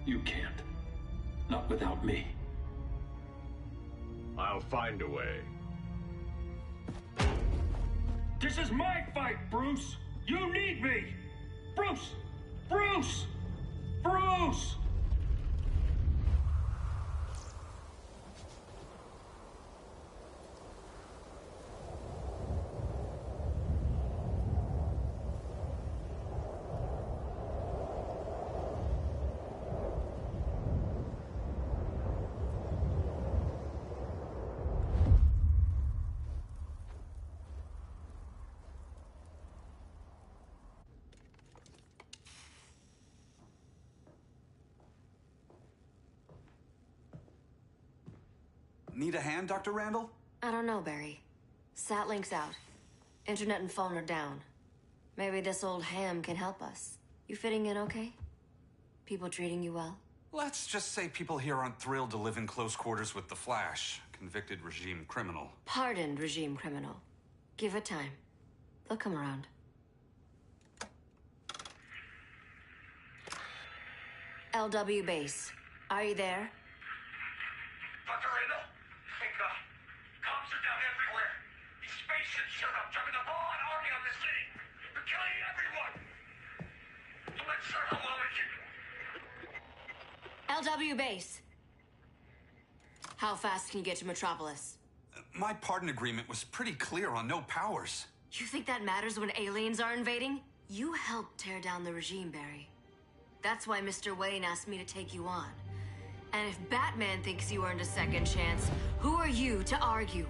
You can't. Not without me. I'll find a way. This is my fight, Bruce! You need me! Bruce! Bruce! Bruce! Need a hand, Dr. Randall? I don't know, Barry. Satlink's out. Internet and phone are down. Maybe this old ham can help us. You fitting in okay? People treating you well? Let's just say people here aren't thrilled to live in close quarters with the Flash, convicted regime criminal. Pardoned regime criminal. Give it time. They'll come around. LW base. Are you there? Dr. Randall? Thank God. Cops are down everywhere. These spaceships showed up, dumping a broad army on the city. They're killing everyone. So let's start a long LW base. How fast can you get to Metropolis? My pardon agreement was pretty clear on no powers. You think that matters when aliens are invading? You helped tear down the regime, Barry. That's why Mr. Wayne asked me to take you on. And if Batman thinks you earned a second chance, who are you to argue?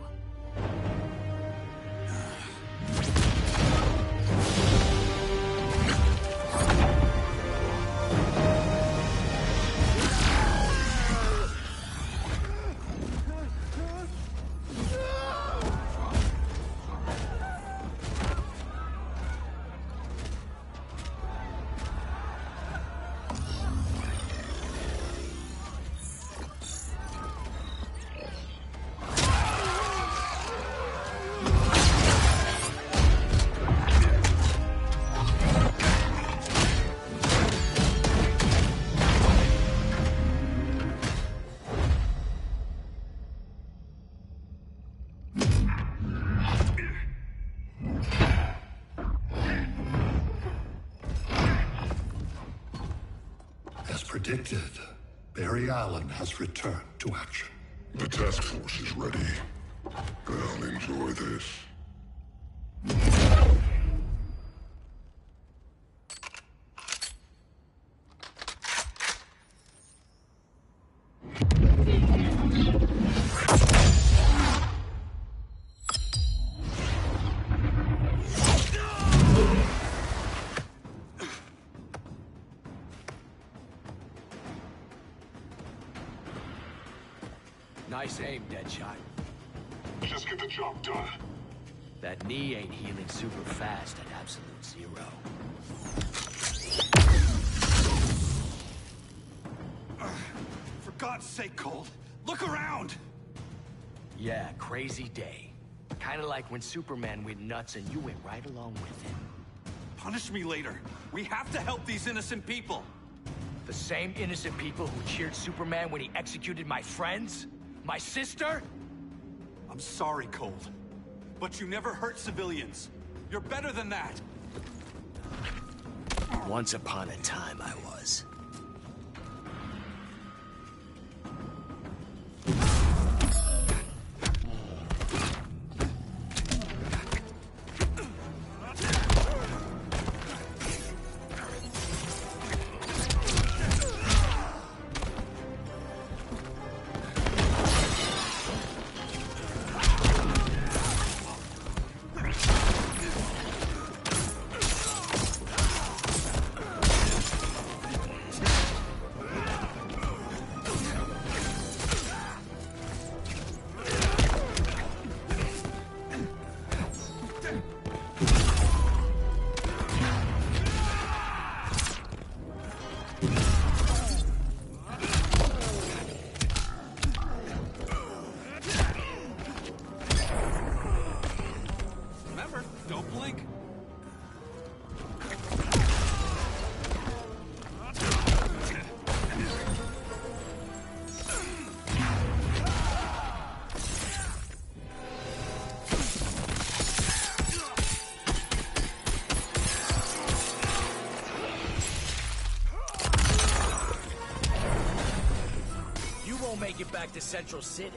Predicted, Barry Allen has returned to action. The task force is ready. I'll enjoy this. Nice aim, Deadshot. Just get the job done. That knee ain't healing super fast at absolute zero. For God's sake, Cold, look around! Yeah, crazy day. Kinda like when Superman went nuts and you went right along with him. Punish me later. We have to help these innocent people. The same innocent people who cheered Superman when he executed my friends? My sister? I'm sorry, Cold. But you never hurt civilians. You're better than that. Once upon a time, I was. back to Central City.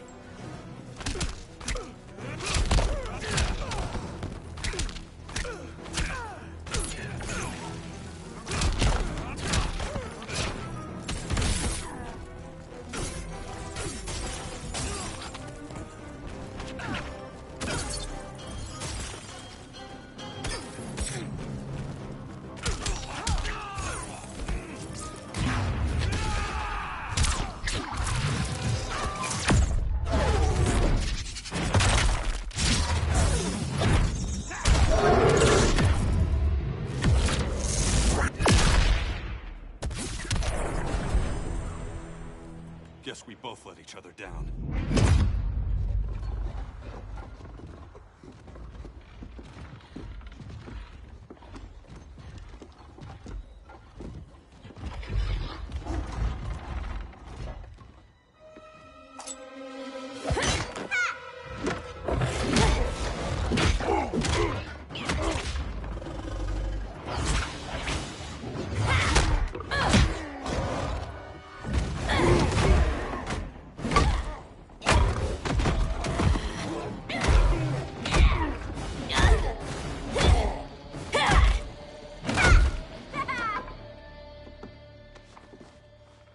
Guess we both let each other down.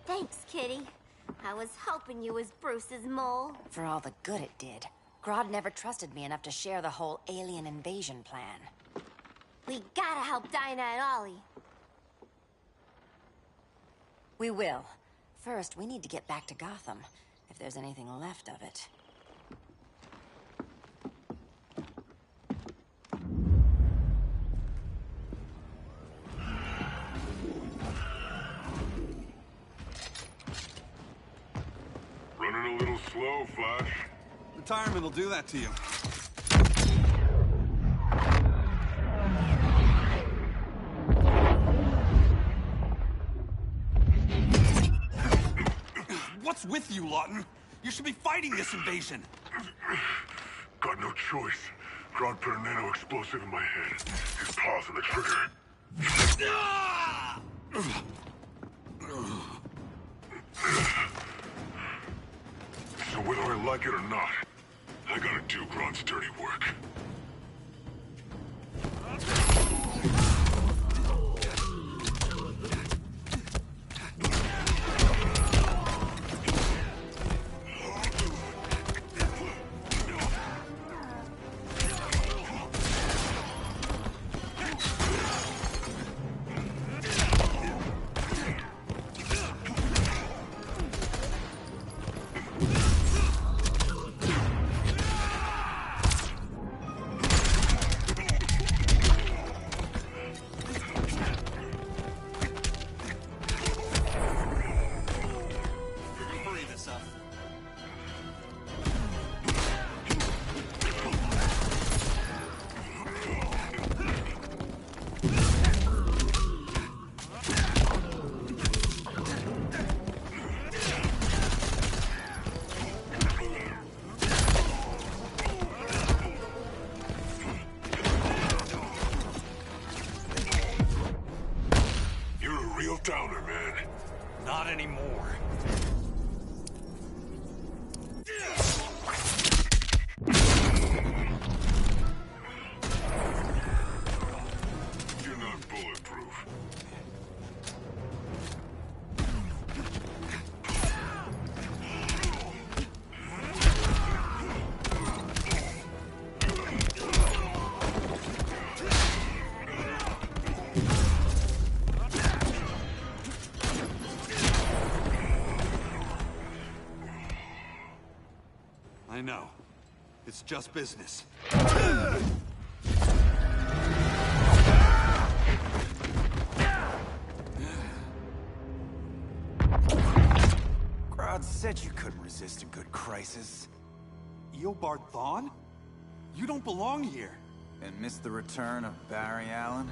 Thanks, Kitty. I was hoping you was Bruce's mole. For all the good it did. Grodd never trusted me enough to share the whole alien invasion plan. We gotta help Dinah and Ollie. We will. First, we need to get back to Gotham, if there's anything left of it. Running a little slow, Flash. Retirement will do that to you. What's with you, Lawton? You should be fighting this invasion. Got no choice. Grodd put a nano explosive in my head. His paws on the trigger. So whether I like it or not, I gotta do Grodd's dirty work. Downer, man. Not anymore. You're not bulletproof. I know. It's just business. Grodd said you couldn't resist a good crisis. Eobard Thawne? You don't belong here. And miss the return of Barry Allen?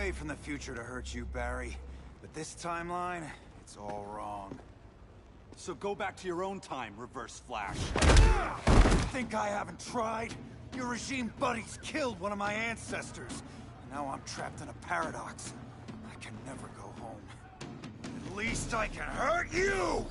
way from the future to hurt you, Barry. But this timeline, it's all wrong. So go back to your own time, Reverse Flash. Think I haven't tried? Your regime buddies killed one of my ancestors. And now I'm trapped in a paradox. I can never go home. At least I can hurt you!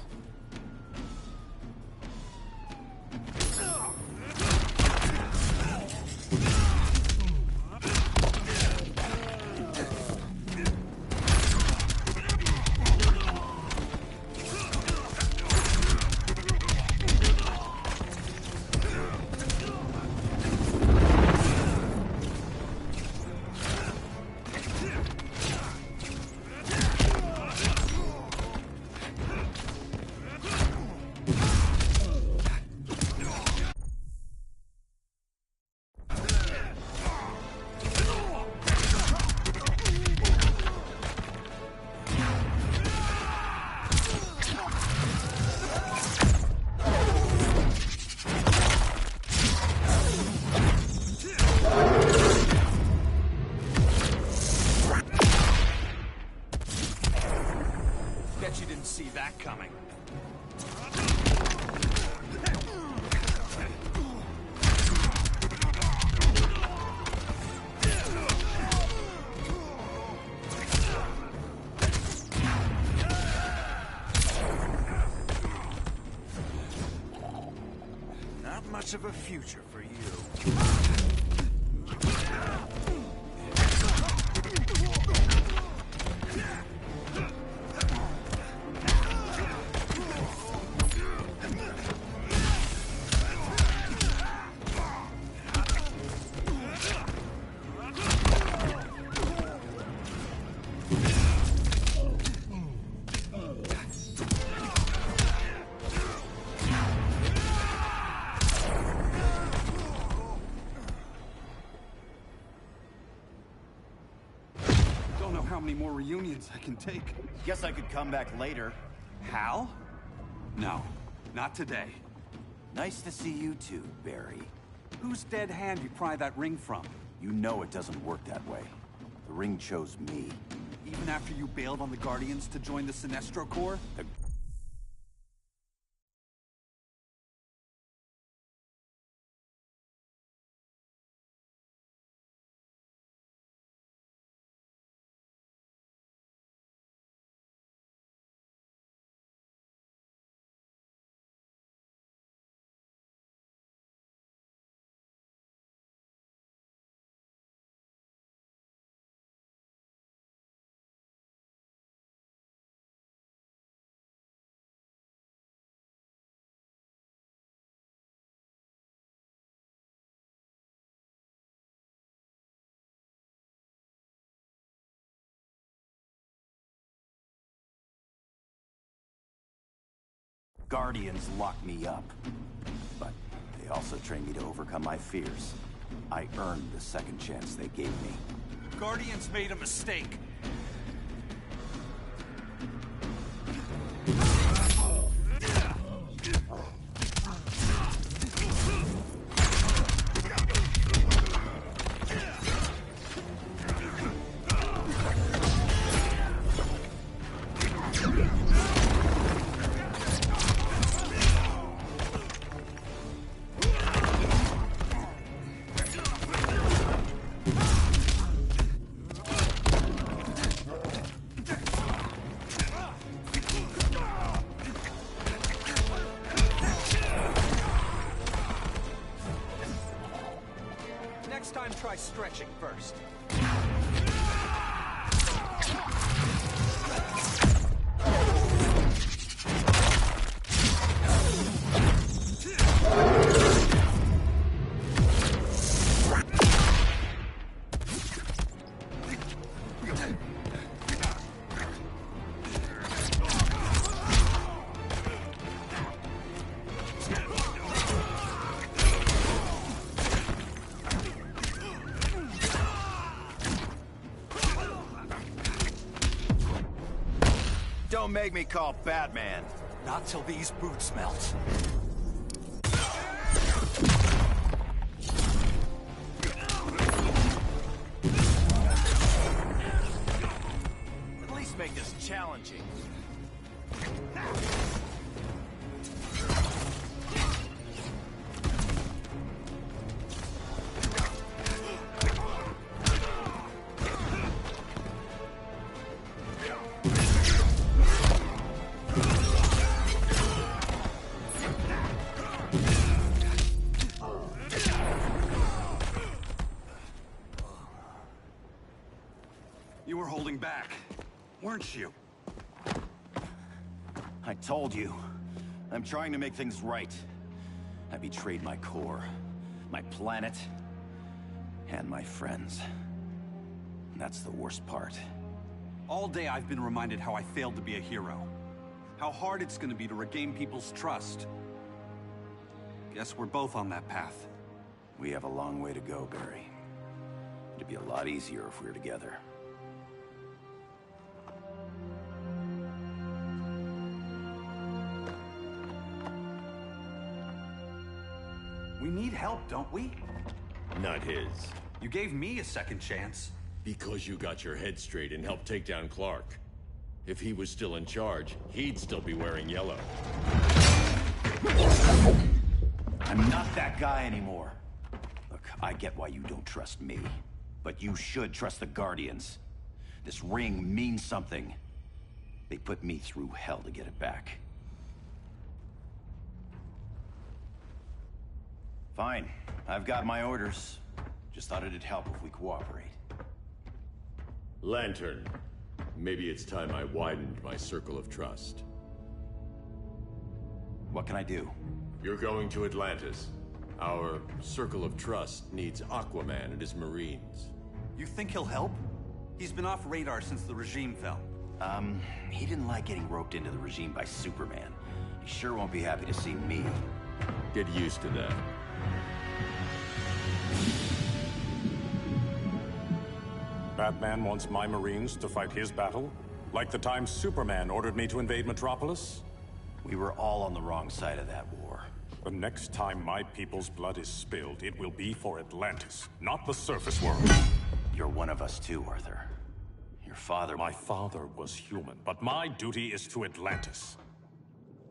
See that coming. Not much of a future for you. How many more reunions I can take? Guess I could come back later. Hal? No, not today. Nice to see you too, Barry. Whose dead hand you pry that ring from? You know it doesn't work that way. The ring chose me. Even after you bailed on the Guardians to join the Sinestro Corps? Guardians locked me up, but they also trained me to overcome my fears. I earned the second chance they gave me. Guardians made a mistake. Next time, try stretching first. Don't make me call Batman. Not till these boots melt. challenging. You were holding back, weren't you? I told you. I'm trying to make things right. I betrayed my core, my planet, and my friends. That's the worst part. All day I've been reminded how I failed to be a hero. How hard it's gonna be to regain people's trust. Guess we're both on that path. We have a long way to go, Barry. It'd be a lot easier if we were together. We need help, don't we? Not his. You gave me a second chance. Because you got your head straight and helped take down Clark. If he was still in charge, he'd still be wearing yellow. I'm not that guy anymore. Look, I get why you don't trust me. But you should trust the Guardians. This ring means something. They put me through hell to get it back. Fine. I've got my orders. Just thought it'd help if we cooperate. Lantern. Maybe it's time I widened my circle of trust. What can I do? You're going to Atlantis. Our circle of trust needs Aquaman and his Marines. You think he'll help? He's been off radar since the regime fell. He didn't like getting roped into the regime by Superman. He sure won't be happy to see me. Get used to that. Batman wants my Marines to fight his battle? Like the time Superman ordered me to invade Metropolis? We were all on the wrong side of that war. The next time my people's blood is spilled, it will be for Atlantis, not the surface world. You're one of us too, Arthur. Your father... My father was human, but my duty is to Atlantis.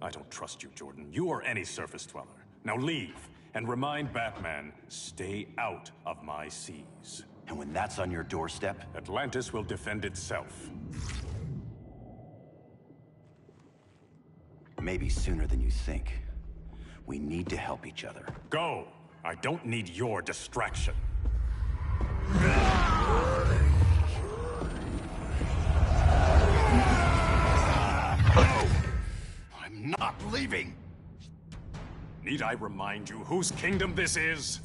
I don't trust you, Jordan. You or any surface dweller. Now leave, and remind Batman, stay out of my seas. And when that's on your doorstep? Atlantis will defend itself. Maybe sooner than you think. We need to help each other. Go! I don't need your distraction. I'm not leaving! Need I remind you whose kingdom this is?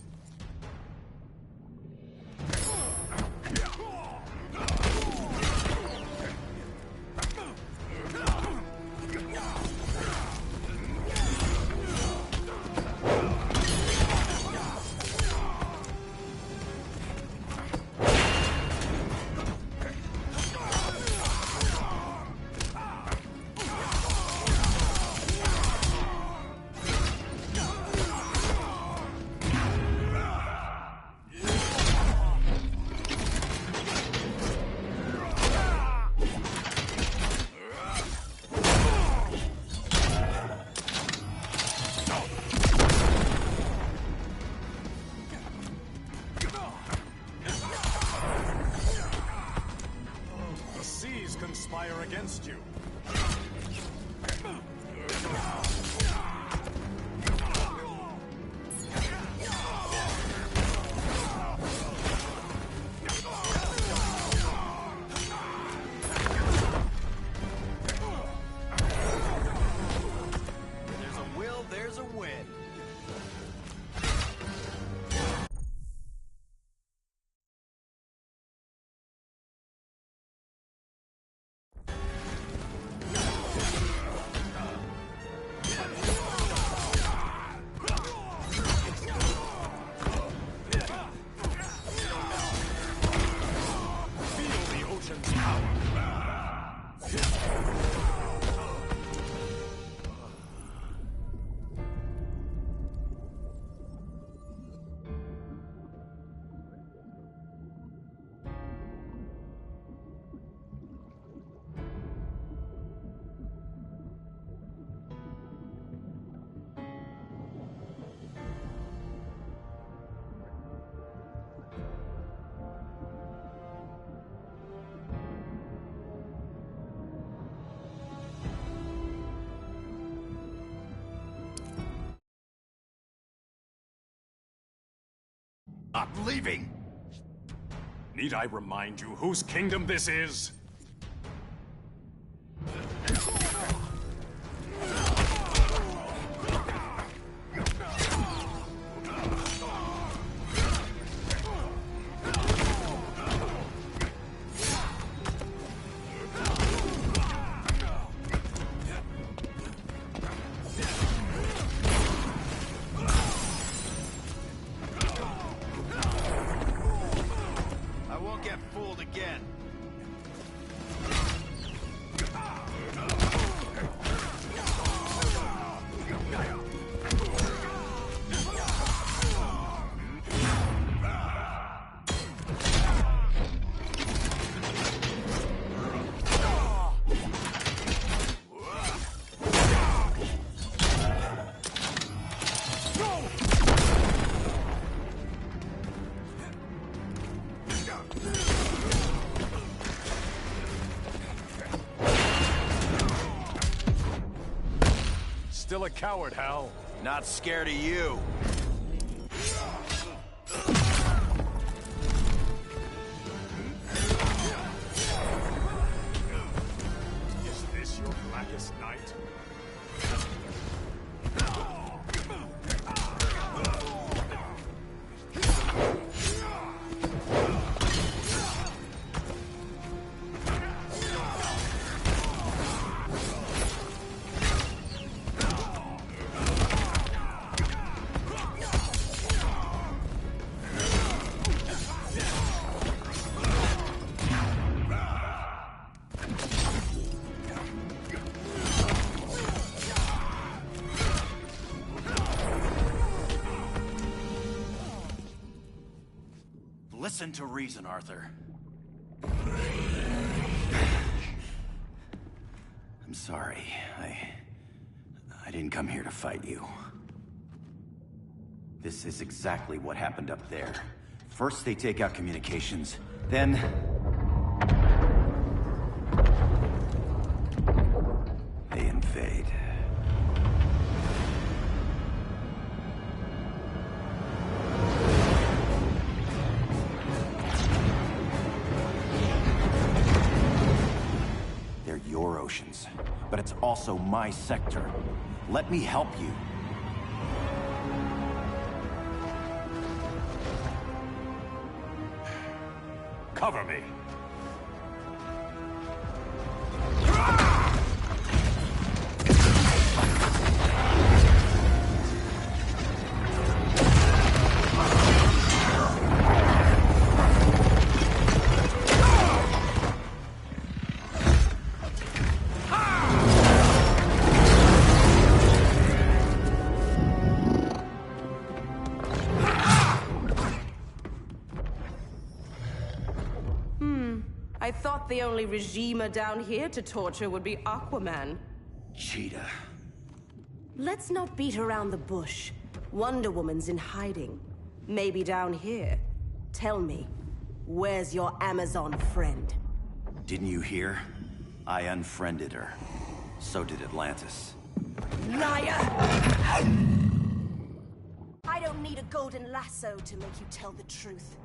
Conspire against you. There's a will, there's a win. I'm leaving! Need I remind you whose kingdom this is? I won't get fooled again. Still a coward, Hal. Not scared of you. Is this your blackest night? Listen to reason, Arthur. I'm sorry. I didn't come here to fight you. This is exactly what happened up there. First they take out communications, then... they invade. They're your oceans, but it's also my sector. Let me help you. Cover me. I thought the only regimer down here to torture would be Aquaman. Cheetah. Let's not beat around the bush. Wonder Woman's in hiding. Maybe down here. Tell me, where's your Amazon friend? Didn't you hear? I unfriended her. So did Atlantis. Liar! I don't need a golden lasso to make you tell the truth.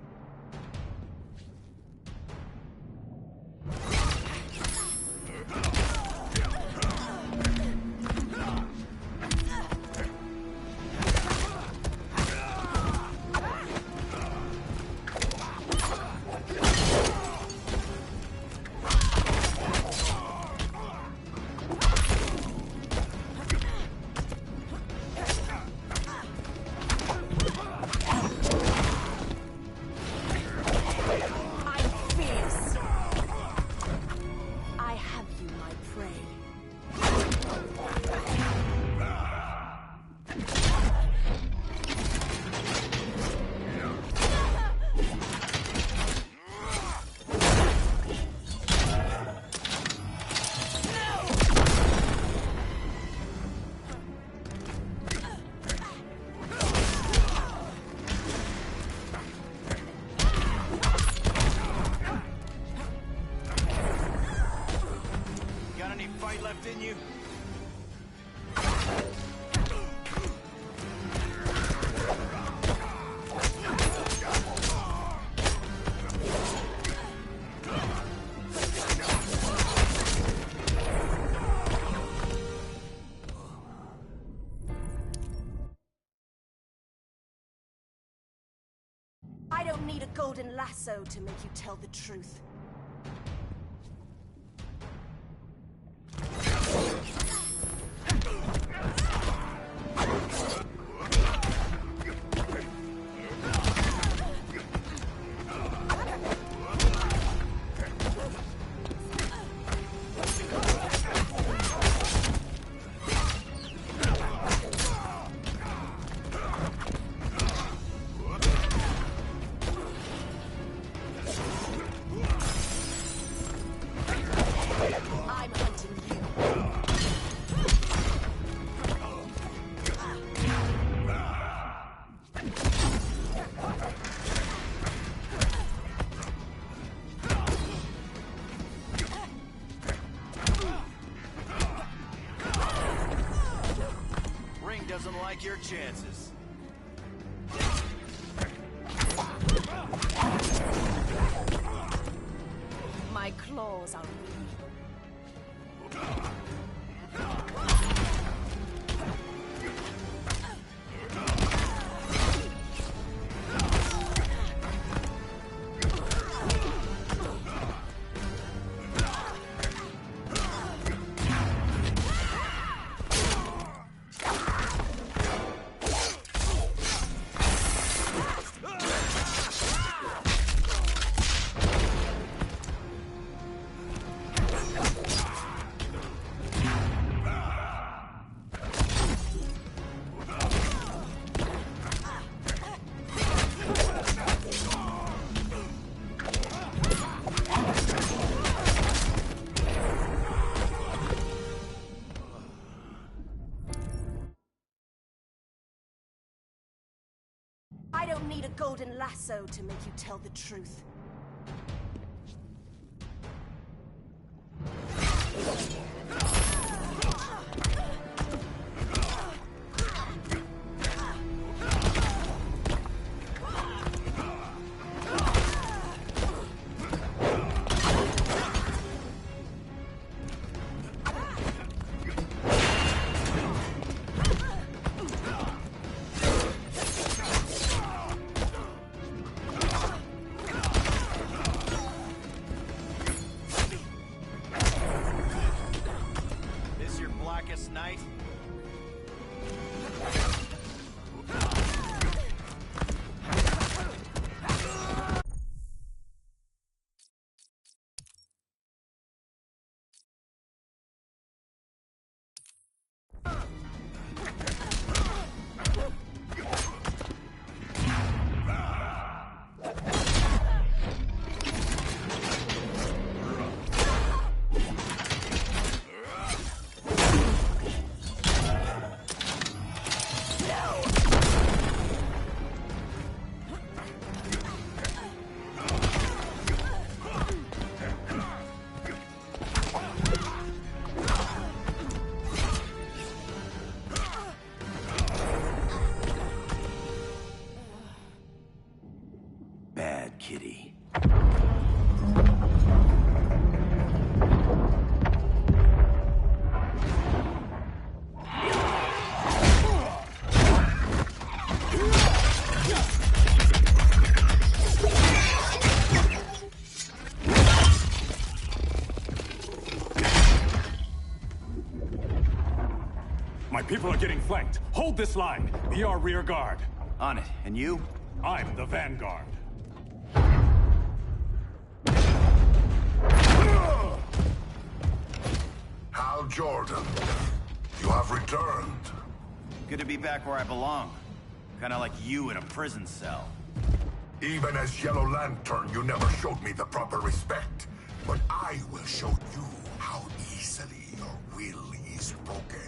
left in you? golden lasso to make you tell the truth. Doesn't like your chances. My claws are weak. I don't need a golden lasso to make you tell the truth. Night. Bad kitty. My people are getting flanked. Hold this line. Be our rear guard. On it. And you? I'm the vanguard. Hal Jordan, you have returned. Good to be back where I belong. Kinda like you in a prison cell. Even as Yellow Lantern, you never showed me the proper respect. But I will show you how easily your will is broken.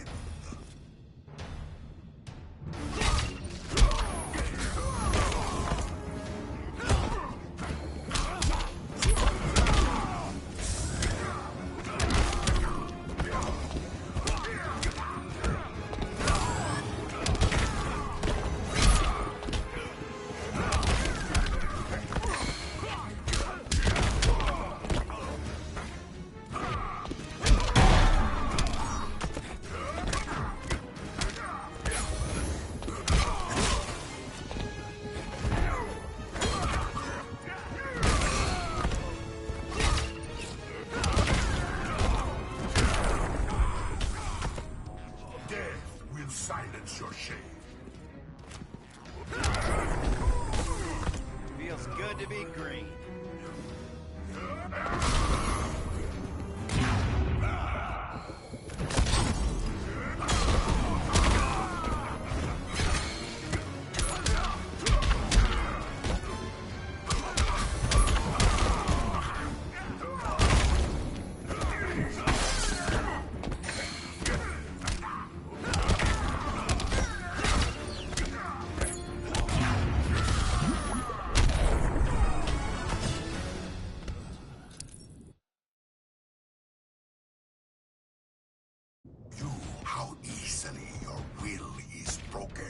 easily your will is broken.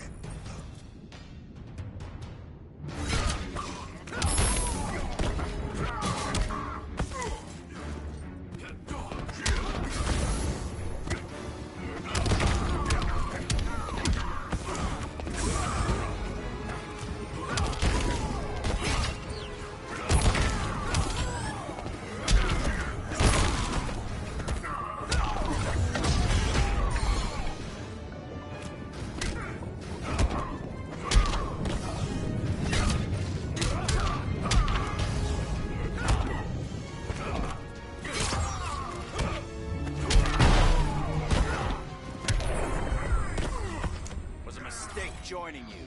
Joining you.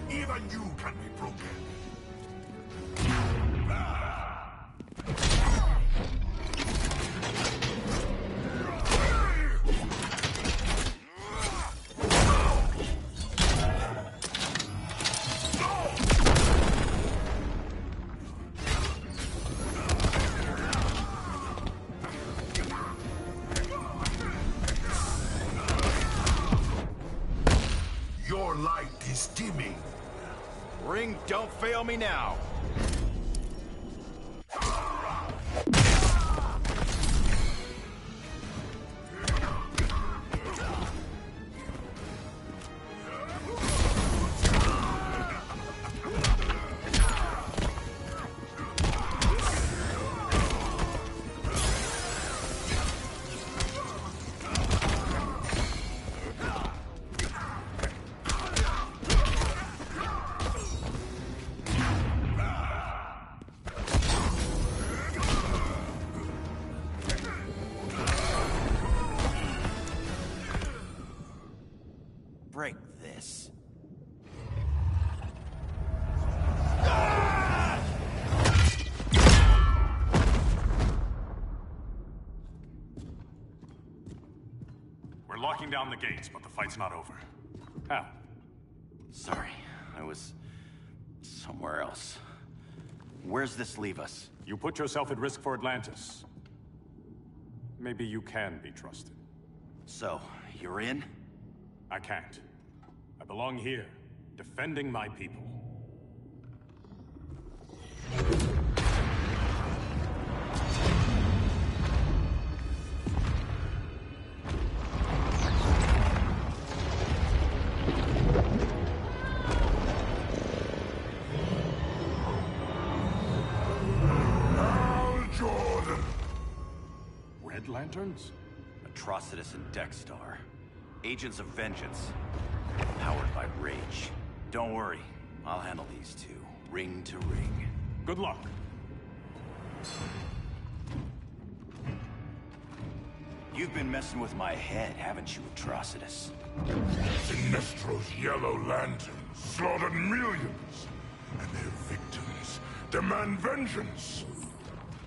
Even you can be broken. Your light is dimming. Ring, don't fail me now. Break this. We're locking down the gates, but the fight's not over. How? Sorry, I was somewhere else. Where's this leave us? You put yourself at risk for Atlantis. Maybe you can be trusted. So, you're in? I can't. I belong here, defending my people. Hal Jordan! Red Lanterns? Atrocitus and Dexstar. Agents of Vengeance. Powered by rage. Don't worry, I'll handle these two, ring to ring. Good luck. You've been messing with my head, haven't you, Atrocitus? Sinestro's Yellow Lanterns slaughtered millions, and their victims demand vengeance.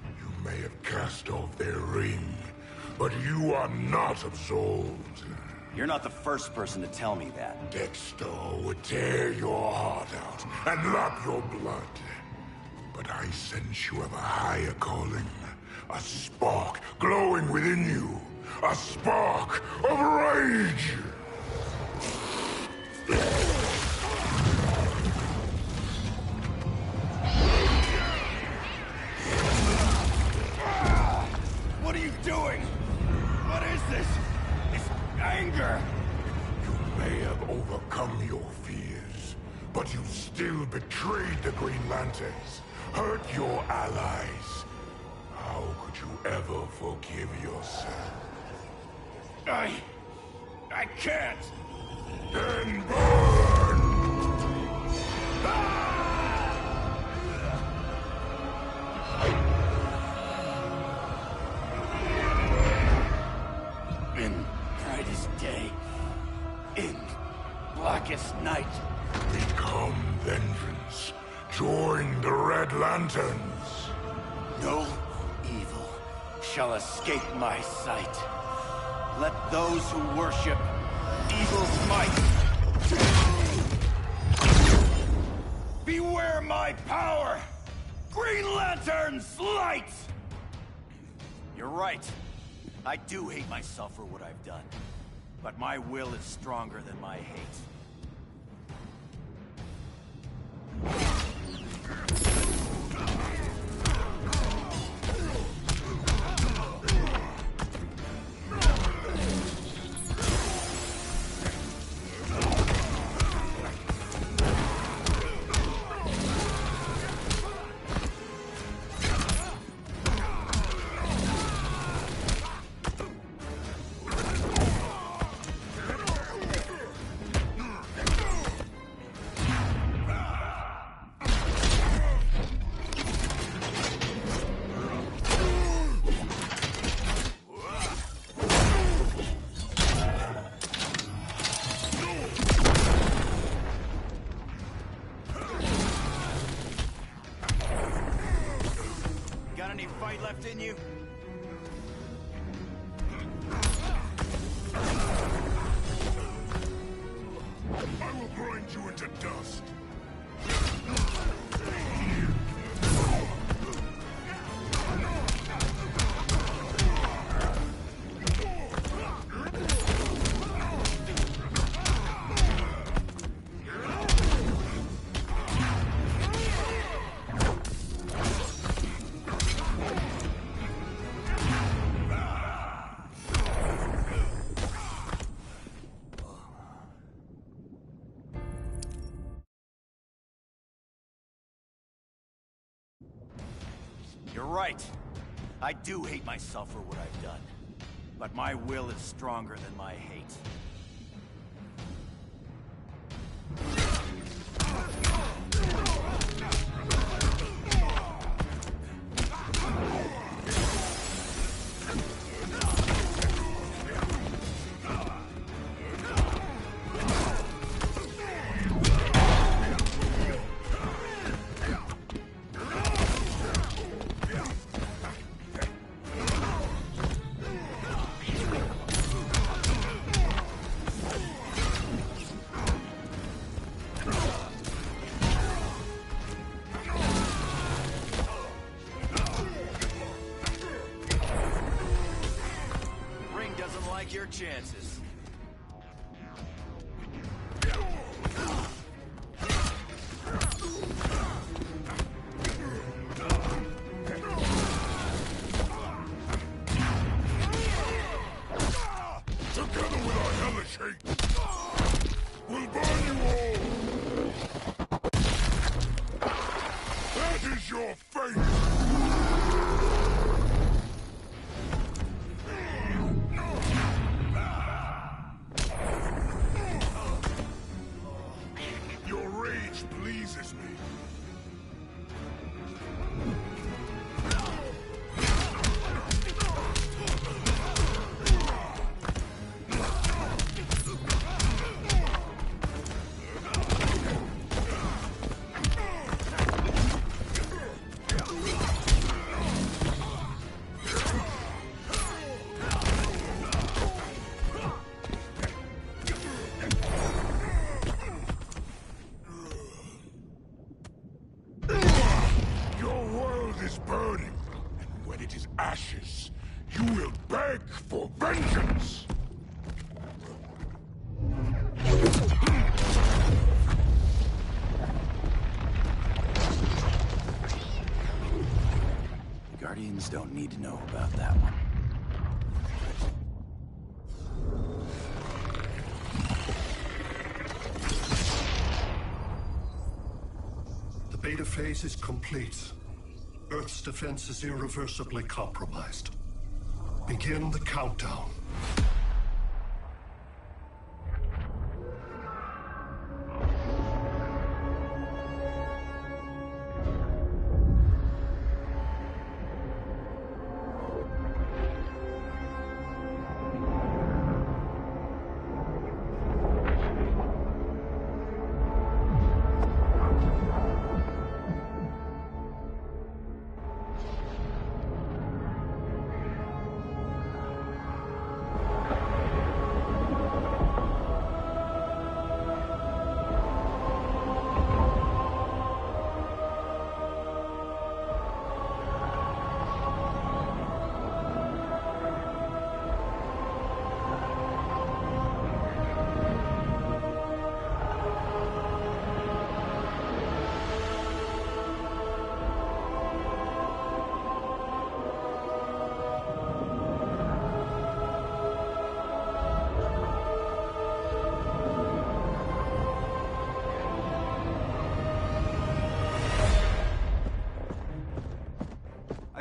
You may have cast off their ring, but you are not absolved. You're not the first person to tell me that. Dexter would tear your heart out and lap your blood. But I sense you have a higher calling. A spark glowing within you. A spark of rage! What are you doing? What is this? It's anger! You may have overcome your fears, but you still betrayed the Green Lanterns, hurt your allies. How could you ever forgive yourself? I can't! Then burn! In brightest day, in blackest night. Become vengeance. Join the Red Lanterns. No evil shall escape my sight. Let those who worship evil's might beware my power! Green Lantern's light! You're right. I do hate myself for what I've done. But my will is stronger than my hate. Got any fight left in you? I will grind you into dust. You're right. I do hate myself for what I've done. But my will is stronger than my hate. Your chances. Together with our hellish hate, we'll burn you all! That is your fate! Your rage pleases me. Is burning, and when it is ashes, you will beg for vengeance! Guardians don't need to know about that one. The beta phase is complete. Earth's defense is irreversibly compromised. Begin the countdown.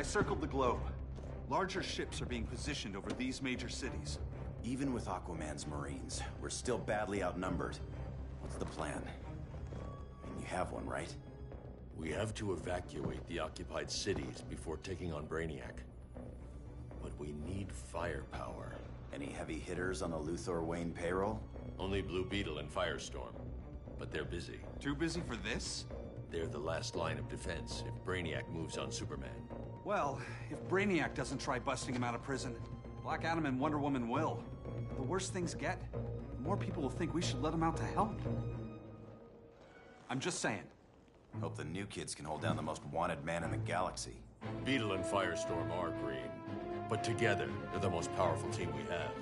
circled the globe. Larger ships are being positioned over these major cities. Even with Aquaman's Marines, we're still badly outnumbered. What's the plan? I mean, you have one, right? We have to evacuate the occupied cities before taking on Brainiac. But we need firepower. Any heavy hitters on the Luthor Wayne payroll? Only Blue Beetle and Firestorm. But they're busy. Too busy for this? They're the last line of defense if Brainiac moves on Superman. Well, if Brainiac doesn't try busting him out of prison, Black Adam and Wonder Woman will. The worse things get, the more people will think we should let him out to help. I'm just saying. Hope the new kids can hold down the most wanted man in the galaxy. Beetle and Firestorm are green, but together, they're the most powerful team we have.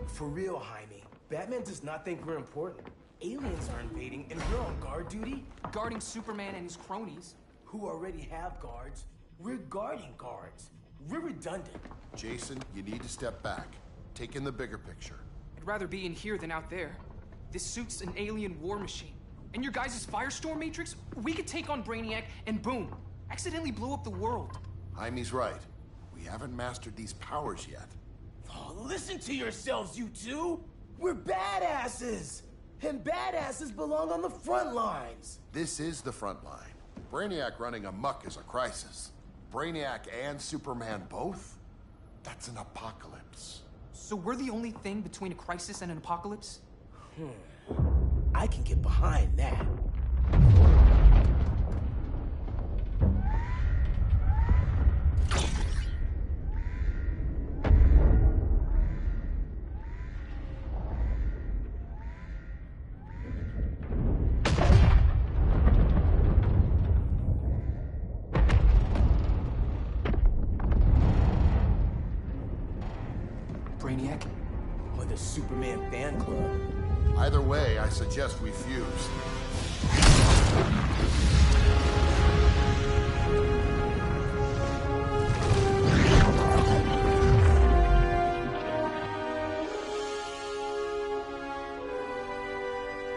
For real, Jaime. Batman does not think we're important. Aliens are invading, and we're on guard duty? Guarding Superman and his cronies. Who already have guards. We're guarding guards. We're redundant. Jason, you need to step back. Take in the bigger picture. I'd rather be in here than out there. This suit's an alien war machine. And your guys' Firestorm Matrix, we could take on Brainiac and boom, accidentally blow up the world. Jaime's right. We haven't mastered these powers yet. Oh, listen to yourselves, you two! We're badasses! And badasses belong on the front lines! This is the front line. Brainiac running amok is a crisis. Brainiac and Superman both? That's an apocalypse. So we're the only thing between a crisis and an apocalypse? I can get behind that. Brainiac? Or the Superman fan club? Either way, I suggest we fuse.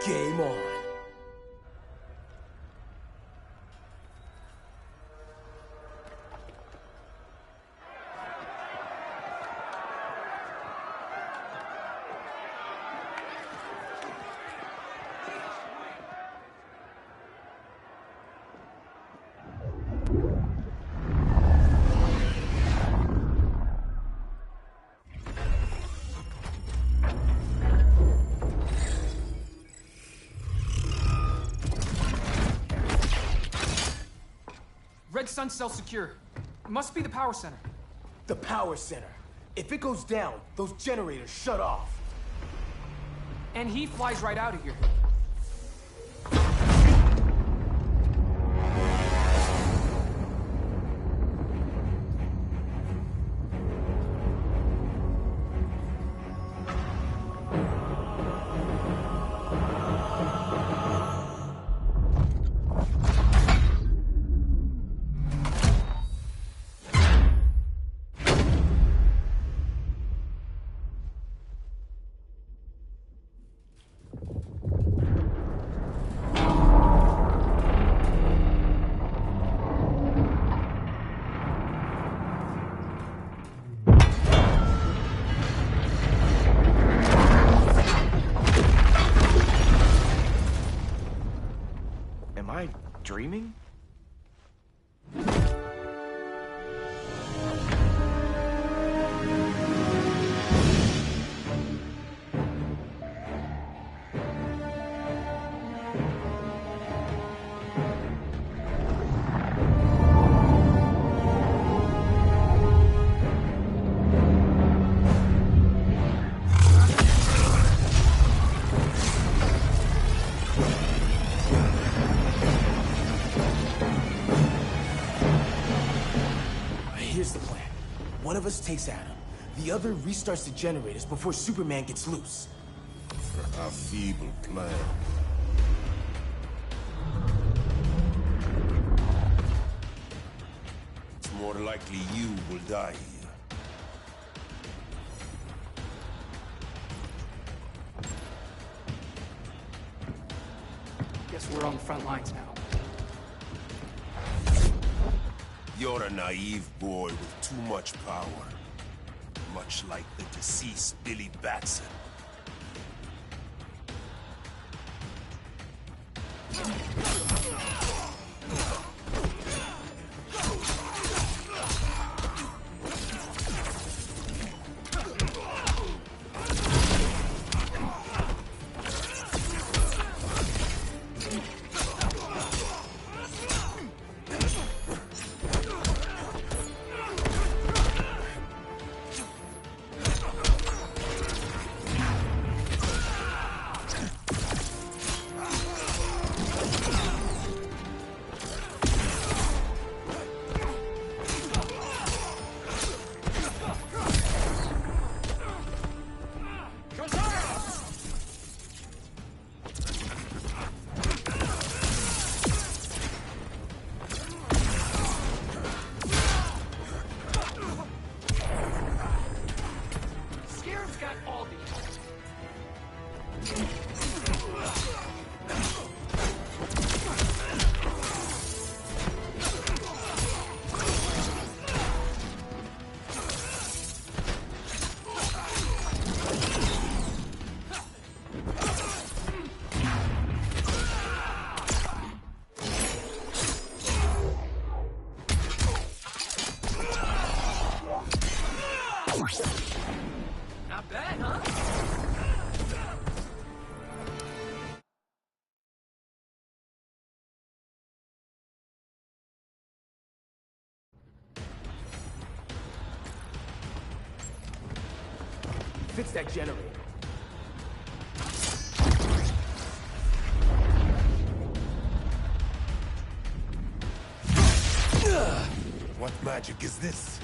Game on. Red Sun cell secure. It must be the power center. The power center. If it goes down, those generators shut off. And he flies right out of here. Dreaming? Here's the plan. One of us takes Adam. The other restarts the generators before Superman gets loose. A feeble plan. It's more likely you will die here. Guess we're on the front lines now. You're a naive boy with too much power. Much like the deceased Billy Batson. Not bad, huh? Fix that generator. What magic is this?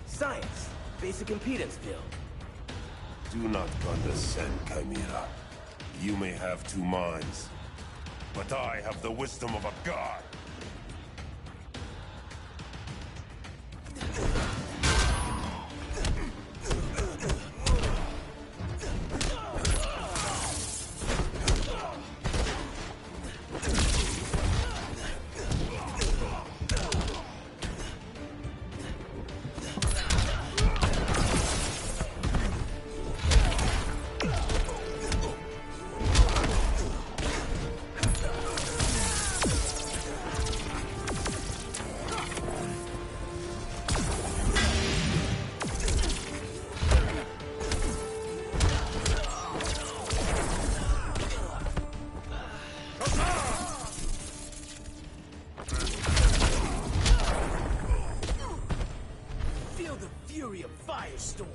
Science. Basic impedance build. Do not condescend, Chimera. You may have two minds, but I have the wisdom of a god. Firestorm.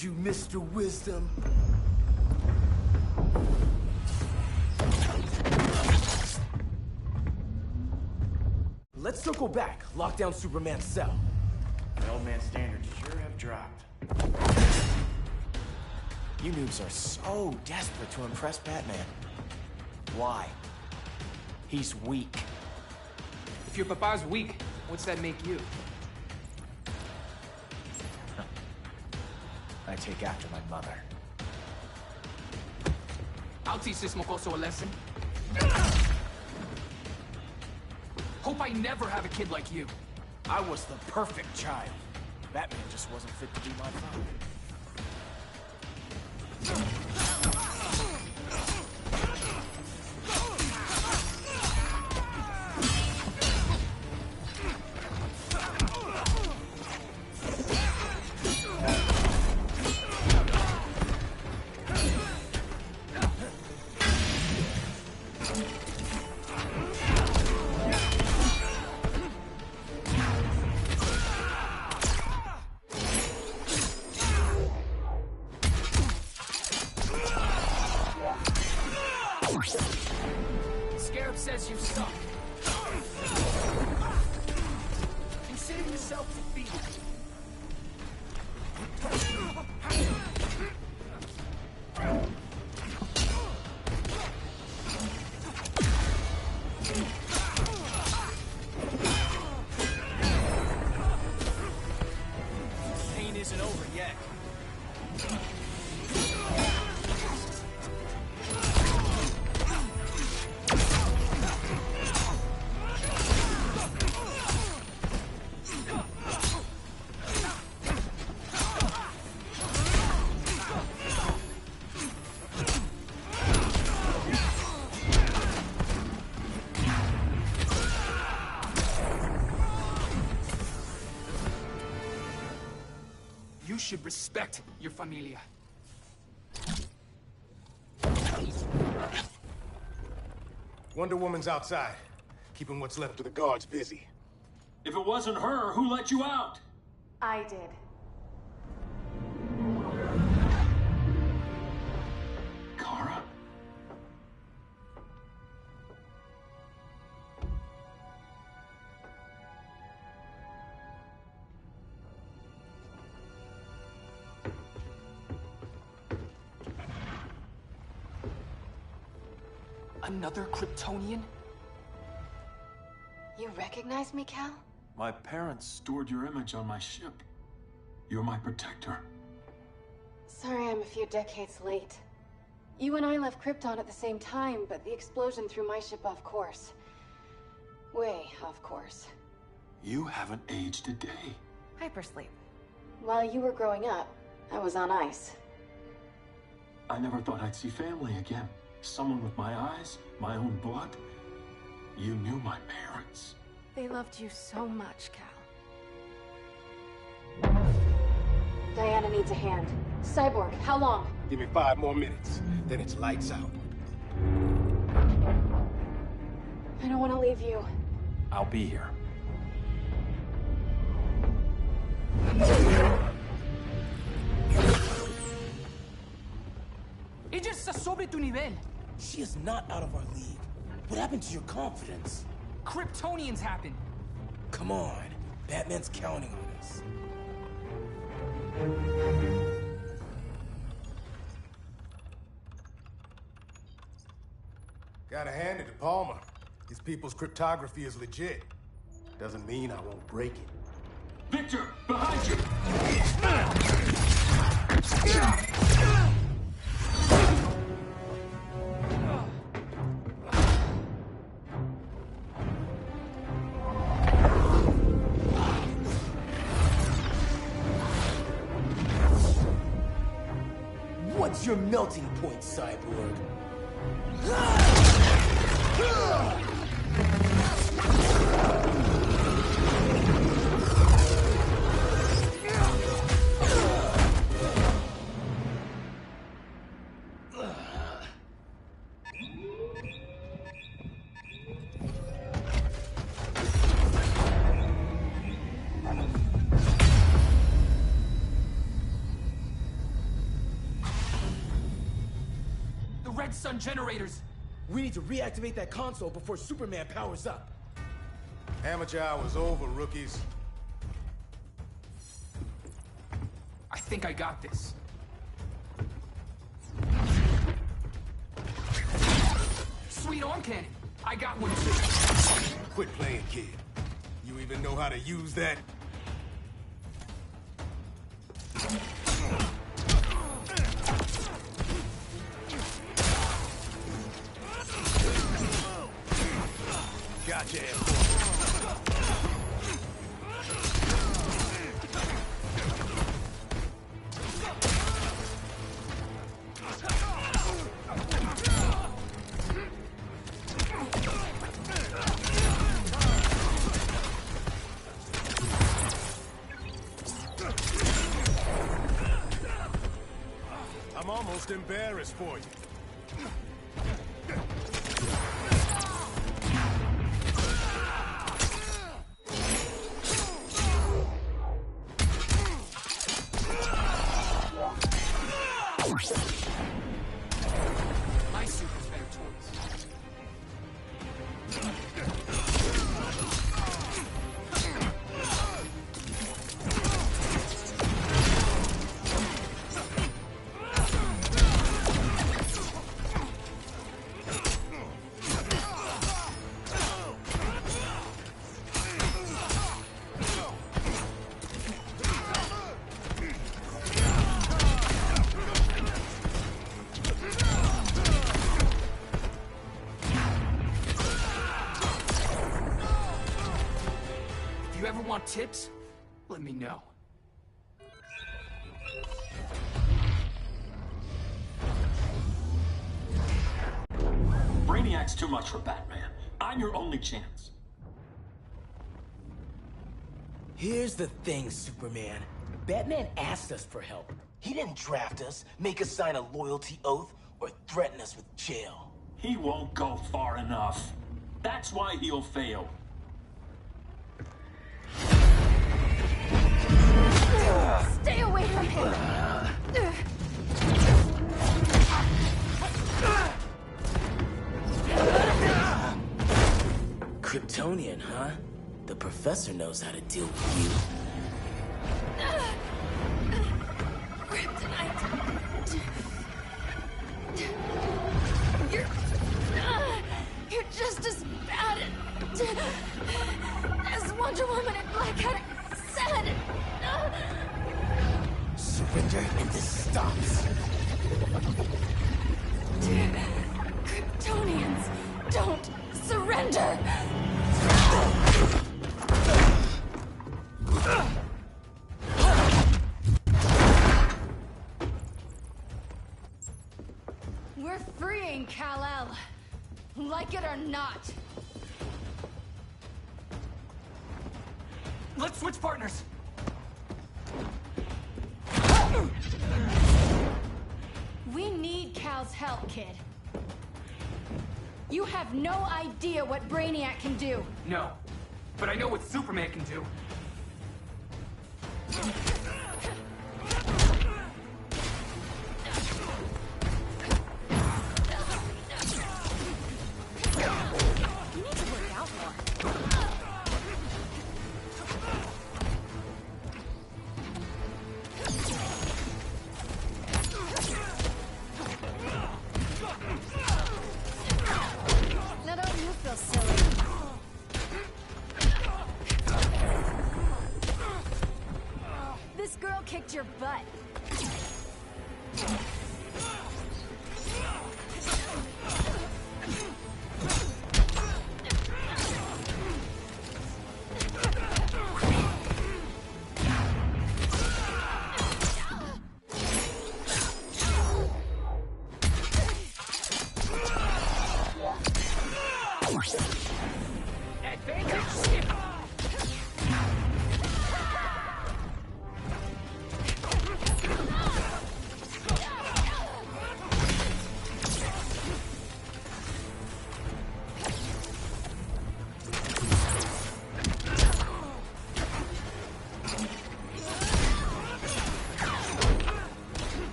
You, Mr. Wisdom. Let's circle back, lock down Superman's cell. The old man's standards sure have dropped. You noobs are so desperate to impress Batman. Why? He's weak. If your papa's weak, what's that make you? I take after my mother. I'll teach this mocoso a lesson. Hope I never have a kid like you. I was the perfect child. Batman just wasn't fit to be my father. Scarab says you suck. Consider yourself defeated. Pain isn't over yet. You should respect your familia. Wonder Woman's outside, keeping what's left of the guards busy. If it wasn't her, who let you out? I did. Kara? Another Kryptonian? You recognize me, Cal? My parents stored your image on my ship. You're my protector. Sorry I'm a few decades late. You and I left Krypton at the same time, but the explosion threw my ship off course. Way off course. You haven't aged a day. Hypersleep. While you were growing up, I was on ice. I never thought I'd see family again. Someone with my eyes, my own blood. You knew my parents. They loved you so much, Cal. Diana needs a hand. Cyborg, how long? Give me 5 more minutes, then it's lights out. I don't want to leave you. I'll be here. Ella está sobre tu nivel. She is not out of our league. What happened to your confidence? Kryptonians happen. Come on. Batman's counting on us. Gotta hand it to Palmer. His people's cryptography is legit. Doesn't mean I won't break it. Victor, behind you! What's your melting point, Cyborg? Red Sun generators! We need to reactivate that console before Superman powers up. Amateur hour's over, rookies. I think I got this. Sweet arm cannon! I got one too. Quit playing, kid. You even know how to use that? Gotcha, I'm almost embarrassed for you. My suit has better tools. Want tips? Let me know. Brainiac's too much for Batman. I'm your only chance. Here's the thing, Superman. Batman asked us for help. He didn't draft us, make us sign a loyalty oath, or threaten us with jail. He won't go far enough. That's why he'll fail. Stay away from him! Kryptonian, huh? The professor knows how to deal with you. Kryptonite! You're just as bad as Wonder Woman and Blackheart said. Surrender and this stops. Kryptonians don't surrender! We're freeing Kal-El, like it or not. Let's switch partners. We need Cal's help, kid. You have no idea what Brainiac can do. No, but I know what Superman can do. You need to work out more. Now don't you feel silly? This girl kicked your butt.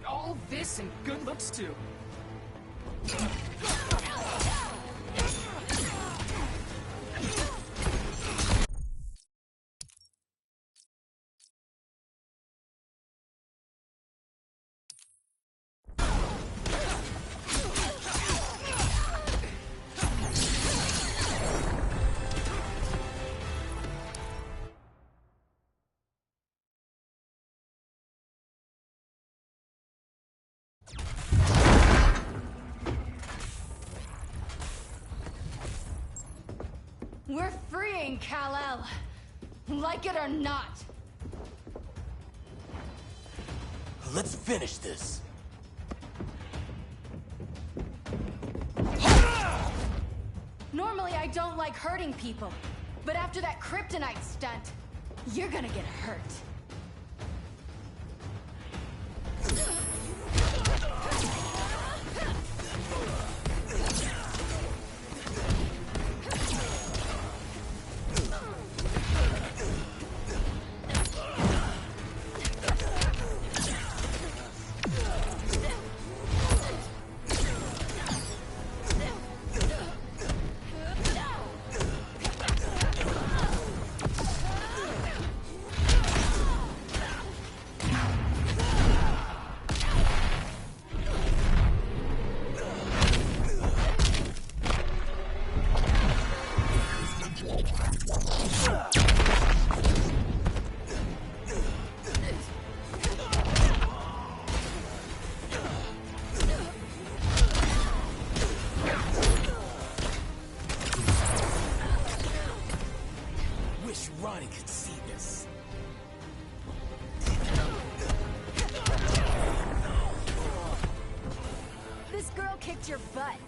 All this and good looks too. We're freeing Kal-El, like it or not. Let's finish this. Normally I don't like hurting people, but after that kryptonite stunt, you're gonna get hurt. kicked your butt.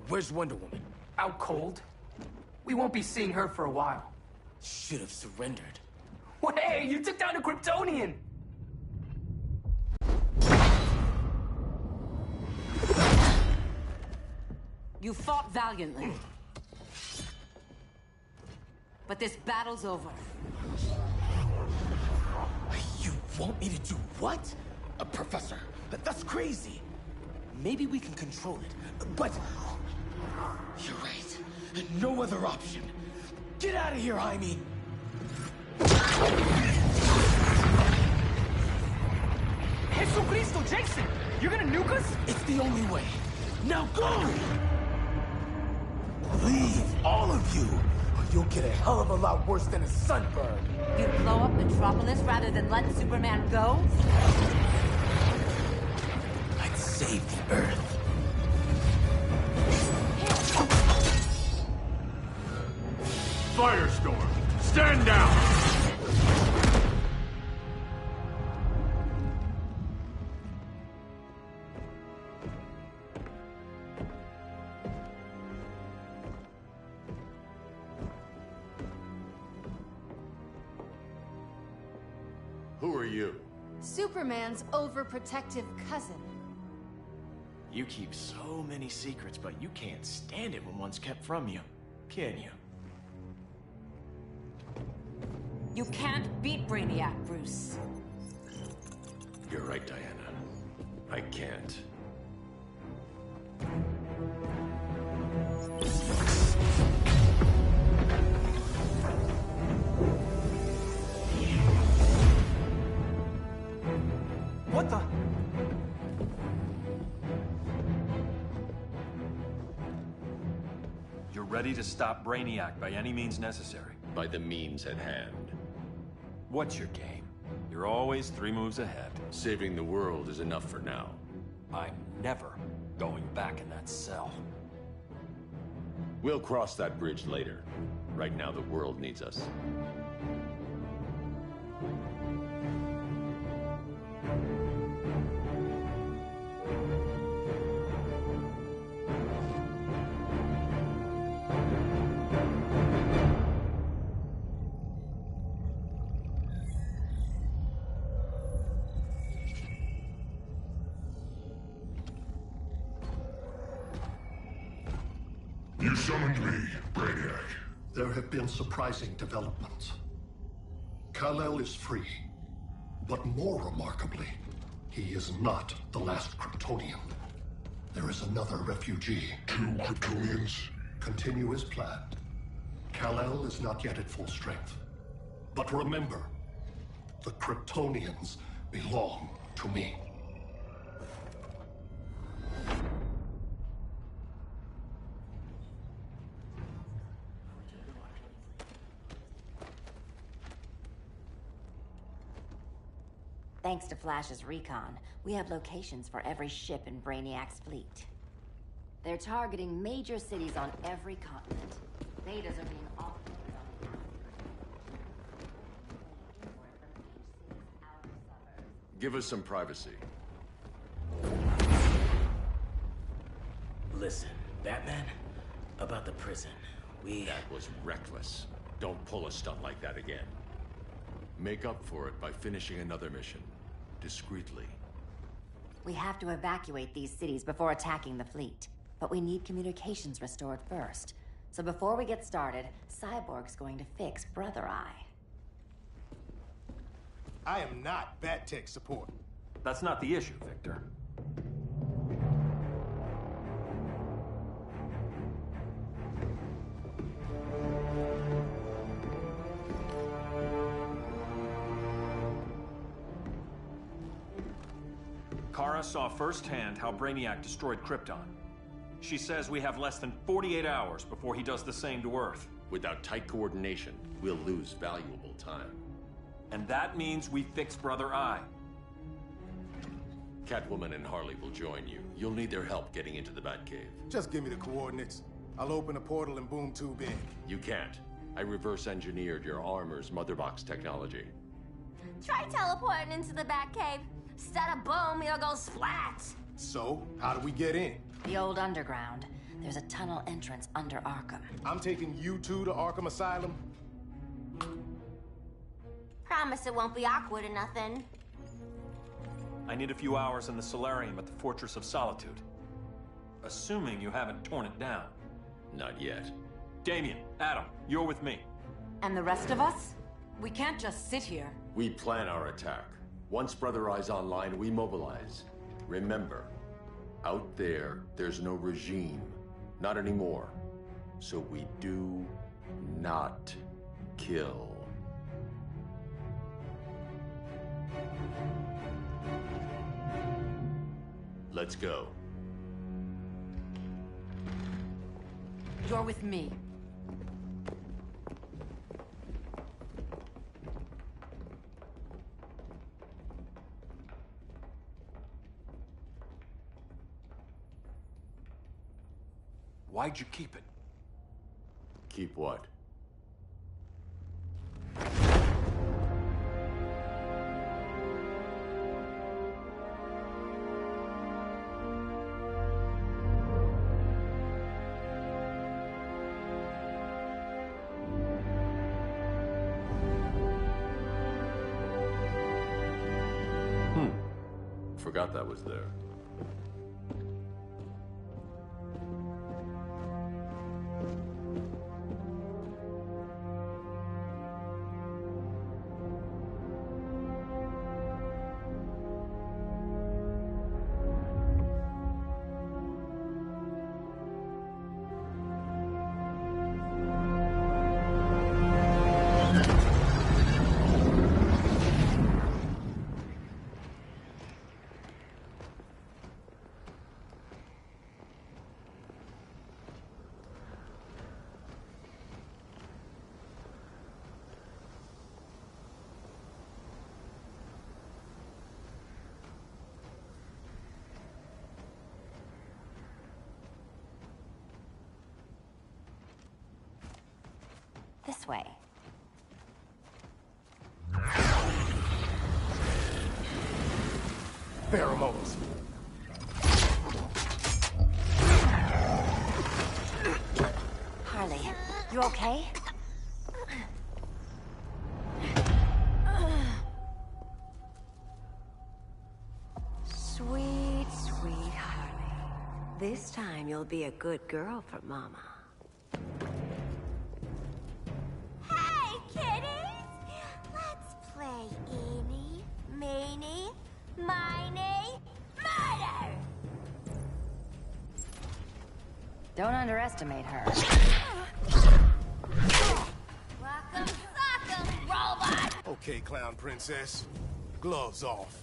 Where's Wonder Woman? Out cold. We won't be seeing her for a while. Should have surrendered. Hey, you took down a Kryptonian! You fought valiantly. But this battle's over. You want me to do what? Professor, that's crazy. Maybe we can control it, but... You're right. No other option. Get out of here, Jaime! Jesucristo, Jason! You're gonna nuke us? It's the only way. Now go! Leave, all of you, or you'll get a hell of a lot worse than a sunburn. You'd blow up Metropolis rather than let Superman go? I'd save the Earth. Firestorm, stand down! Who are you? Superman's overprotective cousin. You keep so many secrets, but you can't stand it when one's kept from you, can you? You can't beat Brainiac, Bruce. You're right, Diana. I can't. What the? You're ready to stop Brainiac by any means necessary. By the means at hand. What's your game? You're always 3 moves ahead. Saving the world is enough for now. I'm never going back in that cell. We'll cross that bridge later. Right now, the world needs us. You summoned me, Brainiac. There have been surprising developments. Kal-El is free, but more remarkably, he is not the last Kryptonian. There is another refugee. 2 Kryptonians? Continue as planned. Kal-El is not yet at full strength. But remember, the Kryptonians belong to me. Thanks to Flash's recon, we have locations for every ship in Brainiac's fleet. They're targeting major cities on every continent. Betas are being offloaded on the Give us some privacy. Listen, Batman, about the prison, That was reckless. Don't pull a stunt like that again. Make up for it by finishing another mission. Discreetly. We have to evacuate these cities before attacking the fleet. But we need communications restored first. So before we get started, Cyborg's going to fix Brother Eye. I am not Bat Tech support. That's not the issue, Victor. Kara saw firsthand how Brainiac destroyed Krypton. She says we have less than 48 hours before he does the same to Earth. Without tight coordination, we'll lose valuable time. And that means we fix Brother Eye. Catwoman and Harley will join you. You'll need their help getting into the Batcave. Just give me the coordinates. I'll open a portal and boom tube in. You can't. I reverse engineered your armor's mother box technology. Try teleporting into the Batcave. Instead of boom, you'll go splat. So, how do we get in? The old underground. There's a tunnel entrance under Arkham. I'm taking you two to Arkham Asylum. Promise it won't be awkward or nothing. I need a few hours in the solarium at the Fortress of Solitude. Assuming you haven't torn it down. Not yet. Damien, Adam, you're with me. And the rest of us? We can't just sit here. We plan our attack. Once Brother Eye's online, we mobilize. Remember, out there's no regime. Not anymore. So we do not kill. Let's go. You're with me. Why'd you keep it? Keep what? Forgot that was there. This way. Pheromones. Harley, you okay? Sweet, sweet Harley. This time you'll be a good girl for Mama. Hey, kiddies! Let's play Eeny, Meeny, Miny, Murder! Don't underestimate her. Welcome, sock'em, robot! Okay, Clown Princess. Gloves off.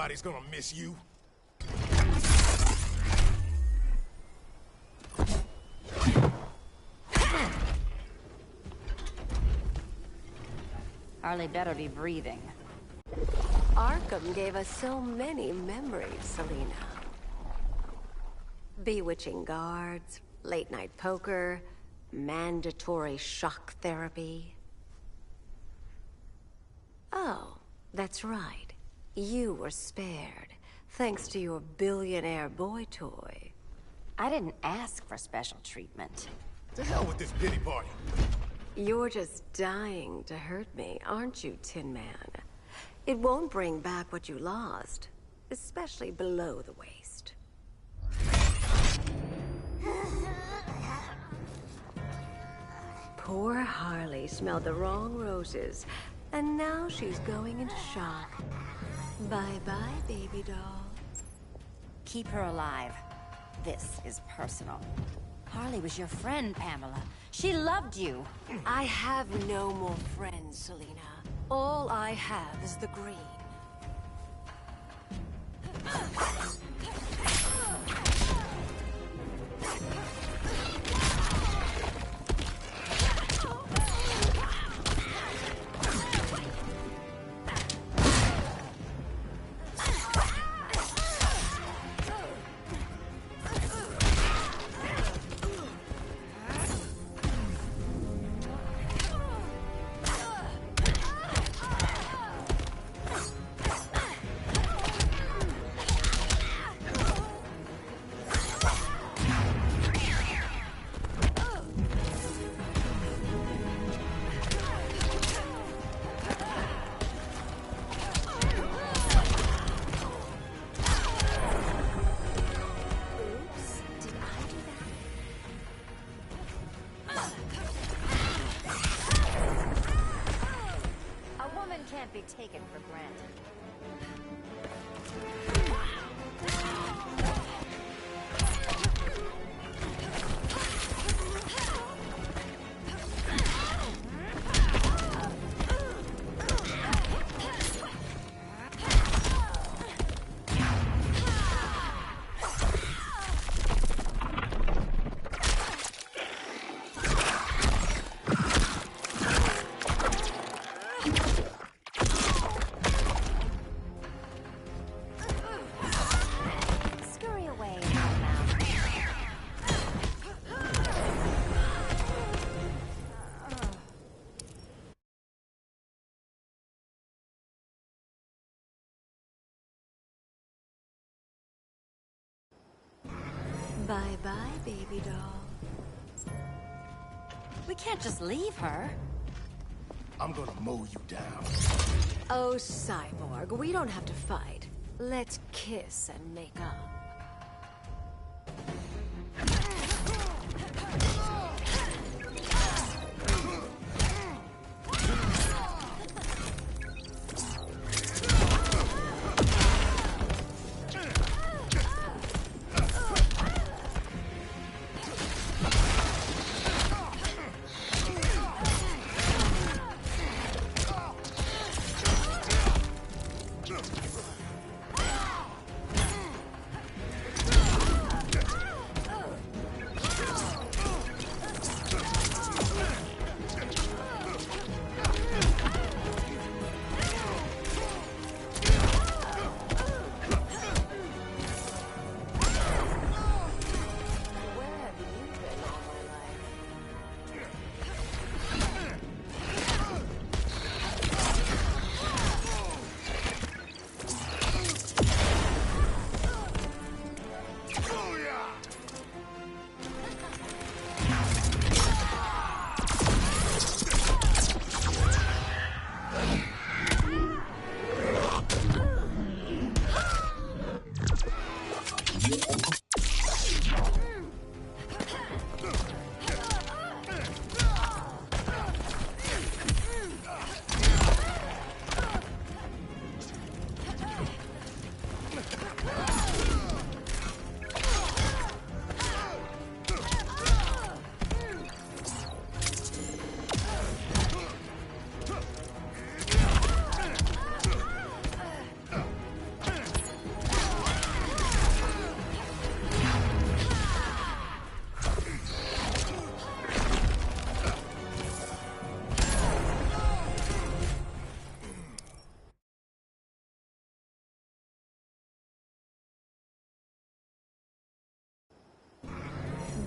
Nobody's gonna miss you. Harley better be breathing. Arkham gave us so many memories, Selina. Bewitching guards, late-night poker, mandatory shock therapy. Oh, that's right. You were spared, thanks to your billionaire boy toy. I didn't ask for special treatment. To hell with this pity party. You're just dying to hurt me, aren't you, Tin Man? It won't bring back what you lost, especially below the waist. Poor Harley smelled the wrong roses, and now she's going into shock. Bye-bye, baby doll. Keep her alive. This is personal. Harley was your friend, Pamela. She loved you. I have no more friends, Selina. All I have is the green. Can't be taken for granted. Bye-bye, baby doll. We can't just leave her. I'm gonna mow you down. Oh, Cyborg, we don't have to fight. Let's kiss and make up.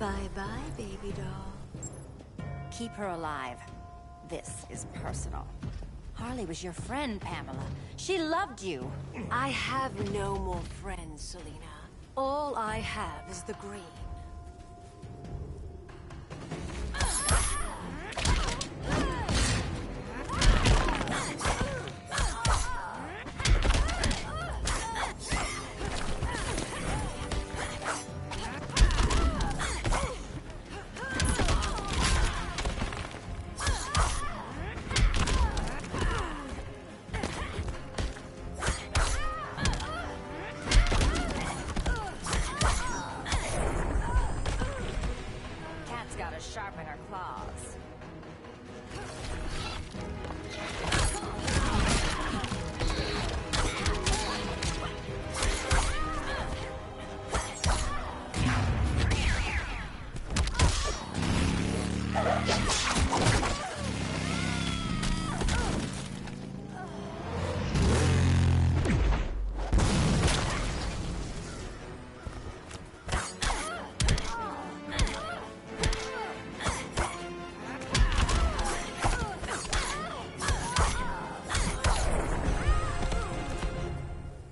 Bye-bye, baby doll. Keep her alive. This is personal. Harley was your friend, Pamela. She loved you. I have no more friends, Selina. All I have is the green. Sharpen her claws.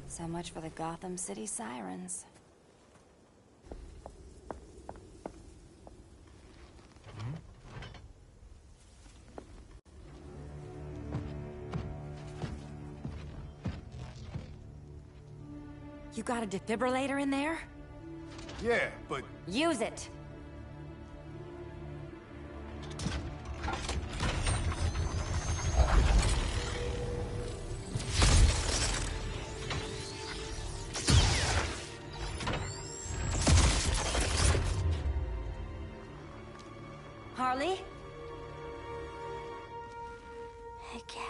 So much for the Gotham City Sirens. You got a defibrillator in there? Yeah, but... Use it! Harley? Again.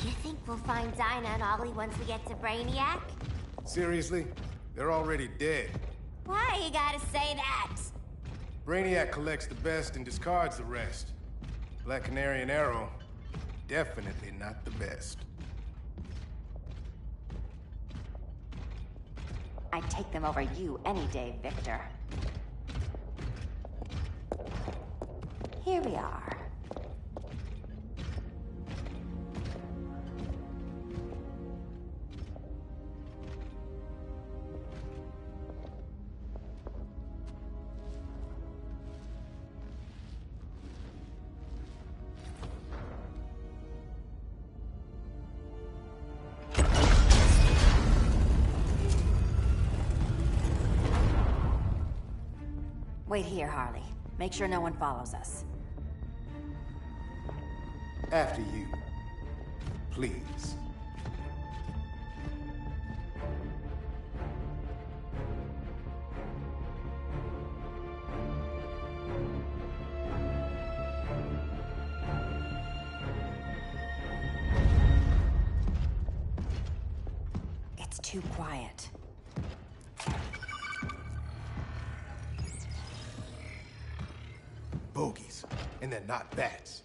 You think we'll find Dinah and Ollie once we get to Brainiac? Seriously? They're already dead. Why you gotta say that? Brainiac collects the best and discards the rest. Black Canary and Arrow, definitely not the best. I'd take them over you any day, Victor. Here we are. Wait here, Harley. Make sure no one follows us. After you. Please. It's too quiet. Bogies. And they're not bats.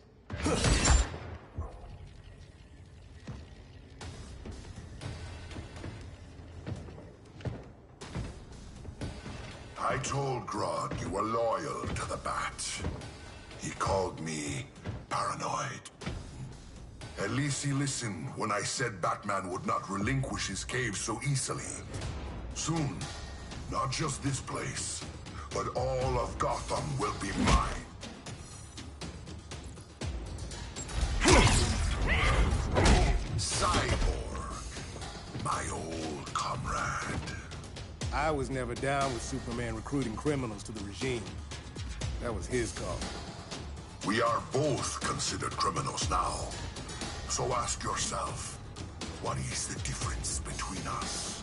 I told Grodd you were loyal to the Bat. He called me paranoid. At least he listened when I said Batman would not relinquish his cave so easily. Soon, not just this place, but all of Gotham will be mine. Cyborg, my old comrade. I was never down with Superman recruiting criminals to the regime. That was his call. We are both considered criminals now. So ask yourself, what is the difference between us?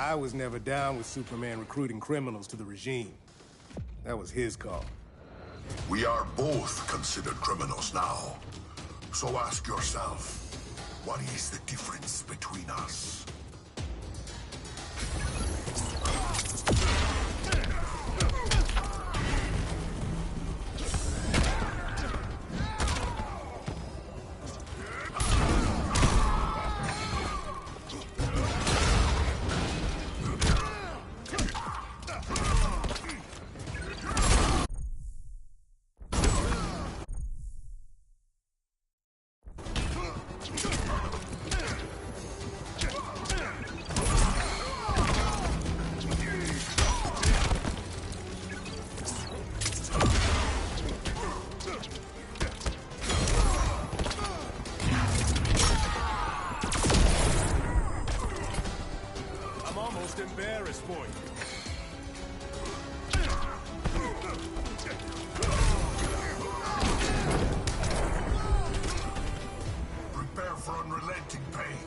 I was never down with Superman recruiting criminals to the regime. That was his call. We are both considered criminals now. So ask yourself, what is the difference between us? Embarrassed for you. Prepare for unrelenting pain.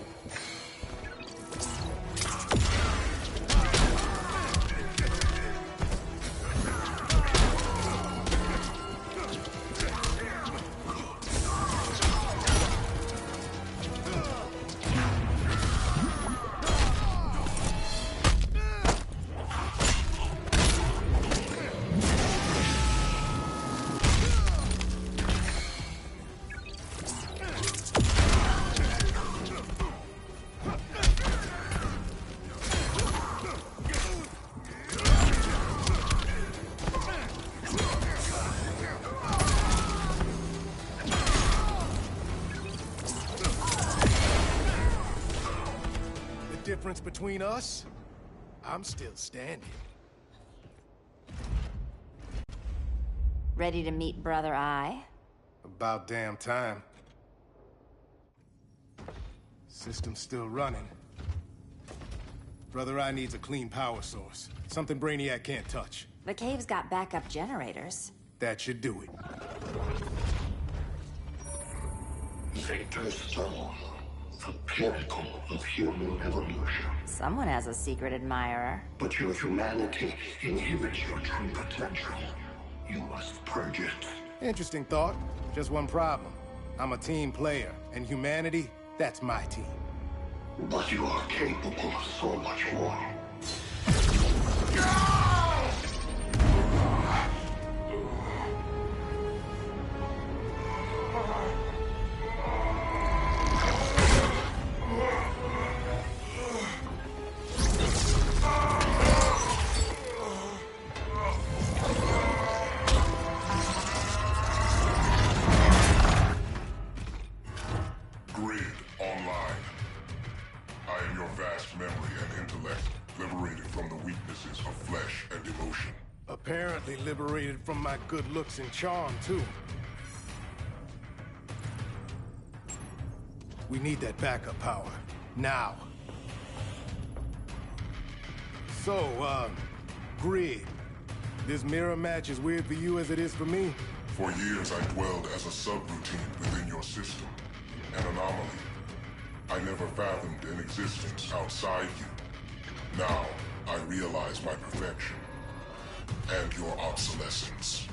Difference between us? I'm still standing. Ready to meet Brother Eye? About damn time. System's still running. Brother Eye needs a clean power source. Something Brainiac can't touch. The cave's got backup generators. That should do it. Victor's Stone. The pinnacle of human evolution. Someone has a secret admirer. But your humanity inhibits your true potential. You must purge it. Interesting thought. Just one problem. I'm a team player, and humanity, that's my team. But you are capable of so much more. Apparently liberated from my good looks and charm, too. We need that backup power. Now. So, Grid. This mirror match as weird for you as it is for me? For years, I dwelled as a subroutine within your system. An anomaly. I never fathomed an existence outside you. Now, I realize my perfection. And your obsolescence.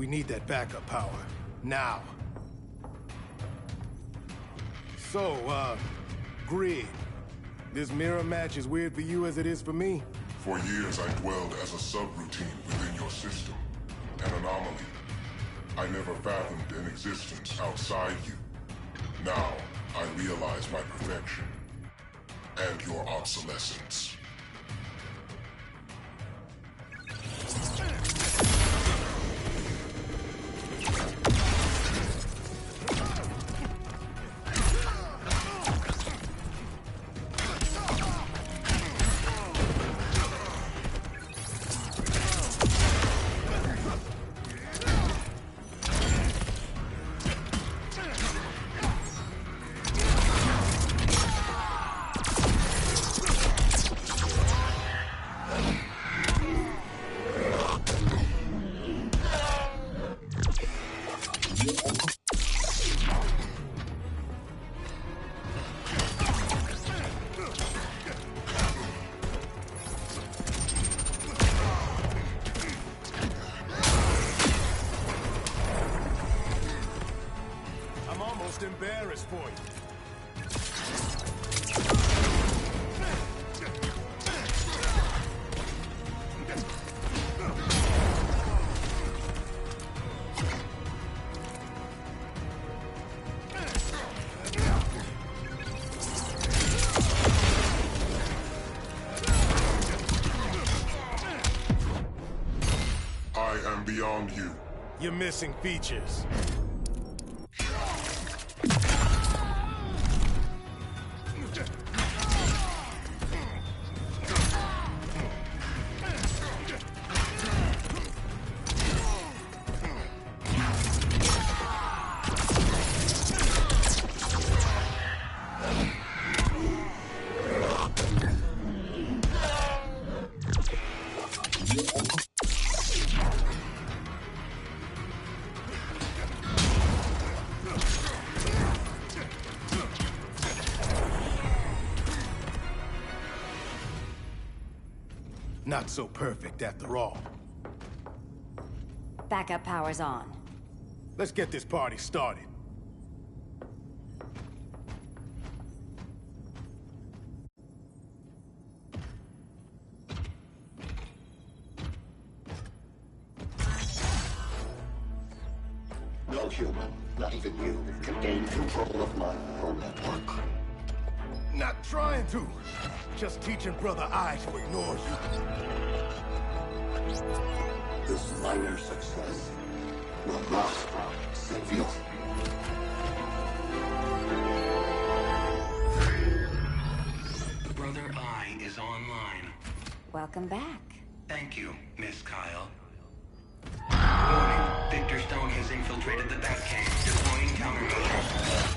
We need that backup power. Now. So, Grid. This mirror match as weird for you as it is for me? For years I dwelled as a subroutine within your system. An anomaly. I never fathomed an existence outside you. Now, I realize my perfection. And your obsolescence. Embarrassed for you. I am beyond you. You're missing features. Not so perfect after all. Backup power's on. Let's get this party started. No human, not even you, can gain control of my neural network. Not trying to. Just teaching Brother Eye to ignore you. This minor success will not save you. Brother Eye is online. Welcome back. Thank you, Miss Kyle. Warning, Victor Stone has infiltrated the Batcave, deploying countermeasures.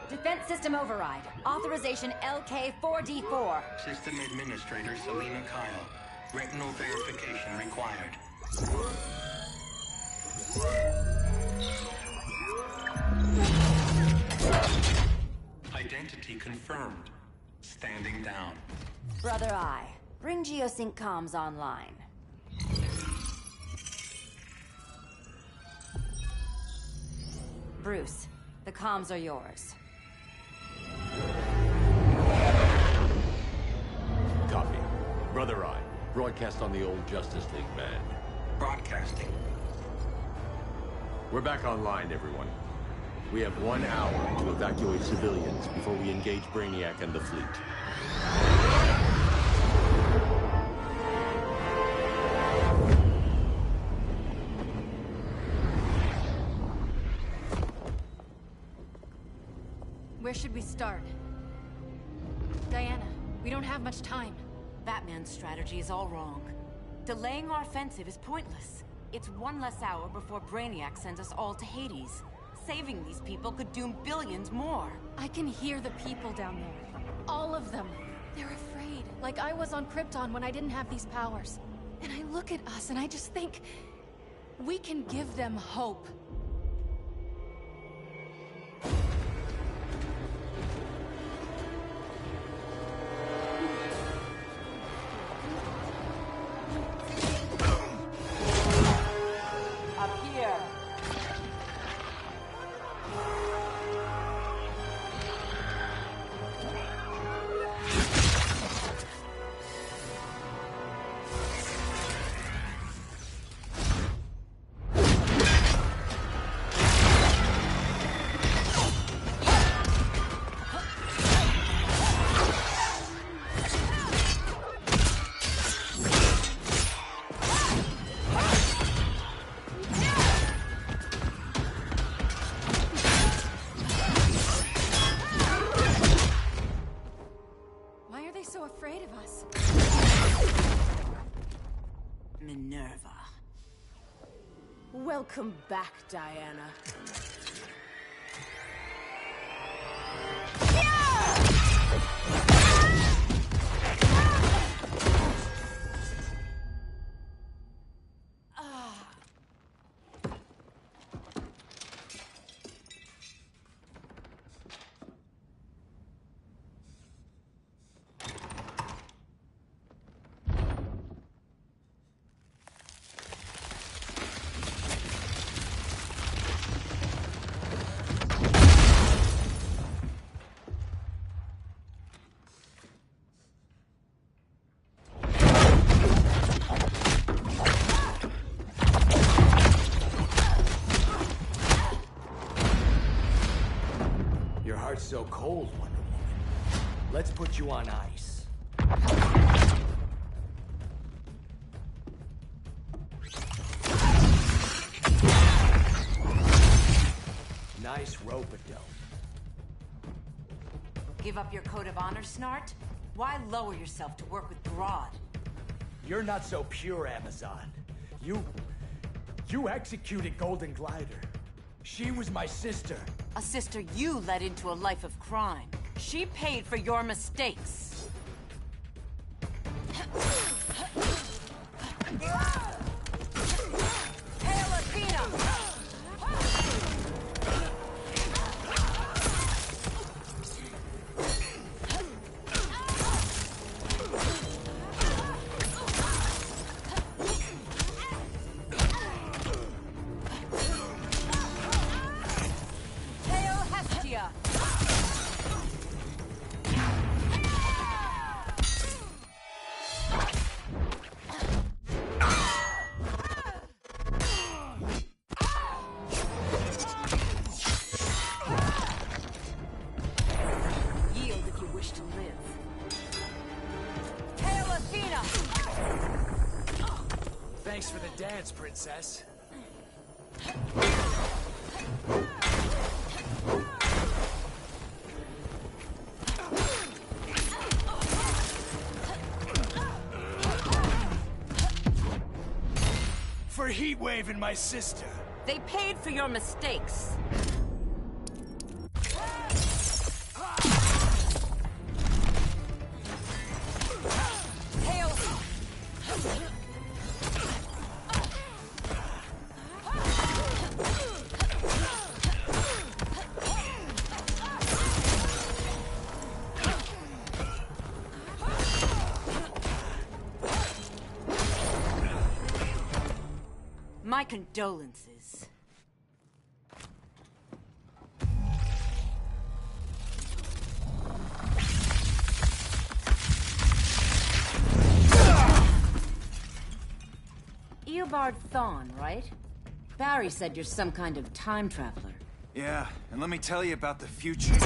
Defense system override. Authorization LK4D4. System Administrator Selena Kyle. Retinal verification required. Identity confirmed. Standing down. Brother Eye, bring Geosync comms online. Bruce, the comms are yours. Copy. Brother Eye, broadcast on the old Justice League band. Broadcasting. We're back online, everyone. We have 1 hour to evacuate civilians before we engage Brainiac and the fleet. Where should we start? Diana, we don't have much time. Batman's strategy is all wrong. Delaying our offensive is pointless. It's one less hour before Brainiac sends us all to Hades. Saving these people could doom billions more. I can hear the people down there. All of them. They're afraid, like I was on Krypton when I didn't have these powers. And I look at us and I just think, we can give them hope. Welcome back, Diana. Your heart's so cold, Wonder Woman. Let's put you on ice. Nice rope-a-dope. Give up your code of honor, Snart? Why lower yourself to work with Grodd? You're not so pure, Amazon. You executed Golden Glider. She was my sister. A sister you led into a life of crime. She paid for your mistakes. Hail Athena! Hail Hestia! Yield if you wish to live. Hail Athena! Thanks for the dance, princess. For Heatwave and my sister. They paid for your mistakes. Hail! My condolences. Eobard Thawne, right? Barry said you're some kind of time traveler. Yeah, and let me tell you about the future.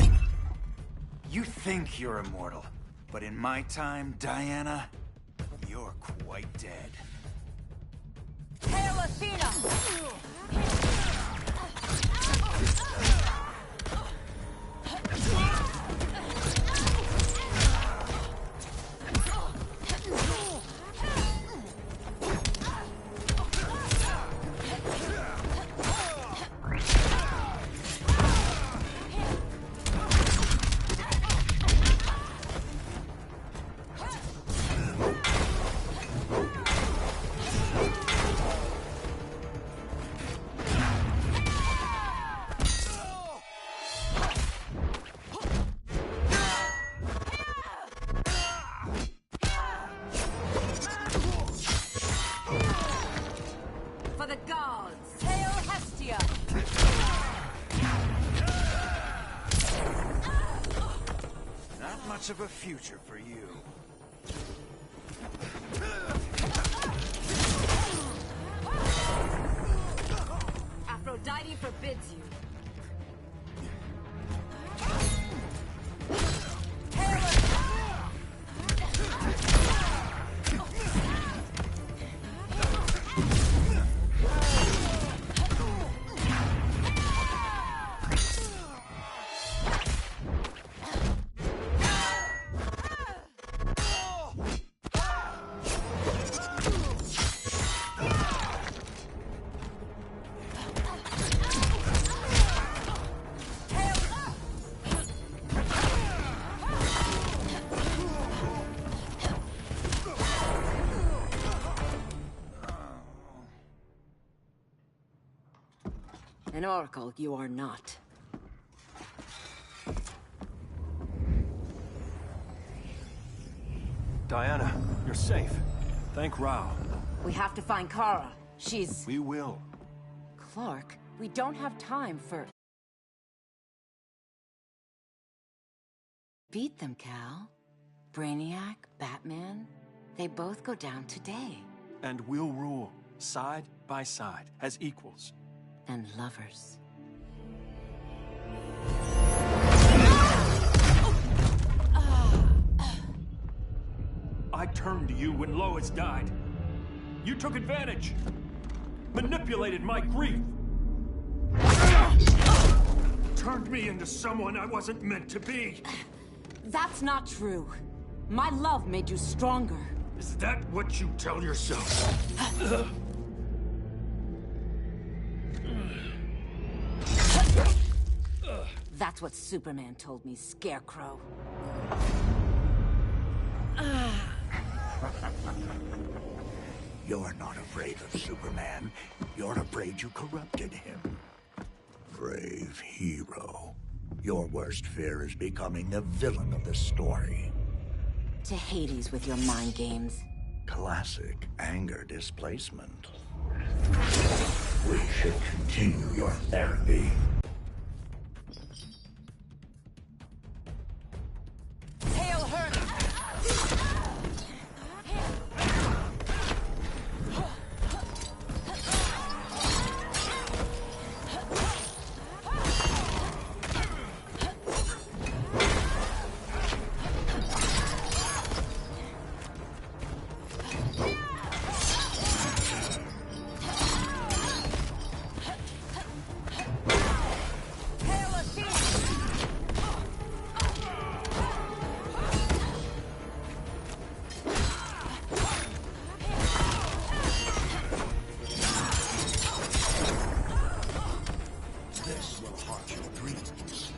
You think you're immortal, but in my time, Diana, you're quite dead. Hail Athena! For the gods! Hail Hestia! Not much of a future for you. Aphrodite forbids you. An oracle you are not. Diana, you're safe. Thank Rao. We have to find Kara. She's... We will. Clark, we don't have time for... Beat them, Cal. Brainiac, Batman, they both go down today. And we'll rule, side by side, as equals. And lovers. I turned to you when Lois died. You took advantage. Manipulated my grief. Turned me into someone I wasn't meant to be. That's not true. My love made you stronger. Is that what you tell yourself? That's what Superman told me, Scarecrow. You're not afraid of Superman. You're afraid you corrupted him. Brave hero. Your worst fear is becoming the villain of the story. To Hades with your mind games. Classic anger displacement. We should continue your therapy. Hail Hermes! This will haunt your dreams.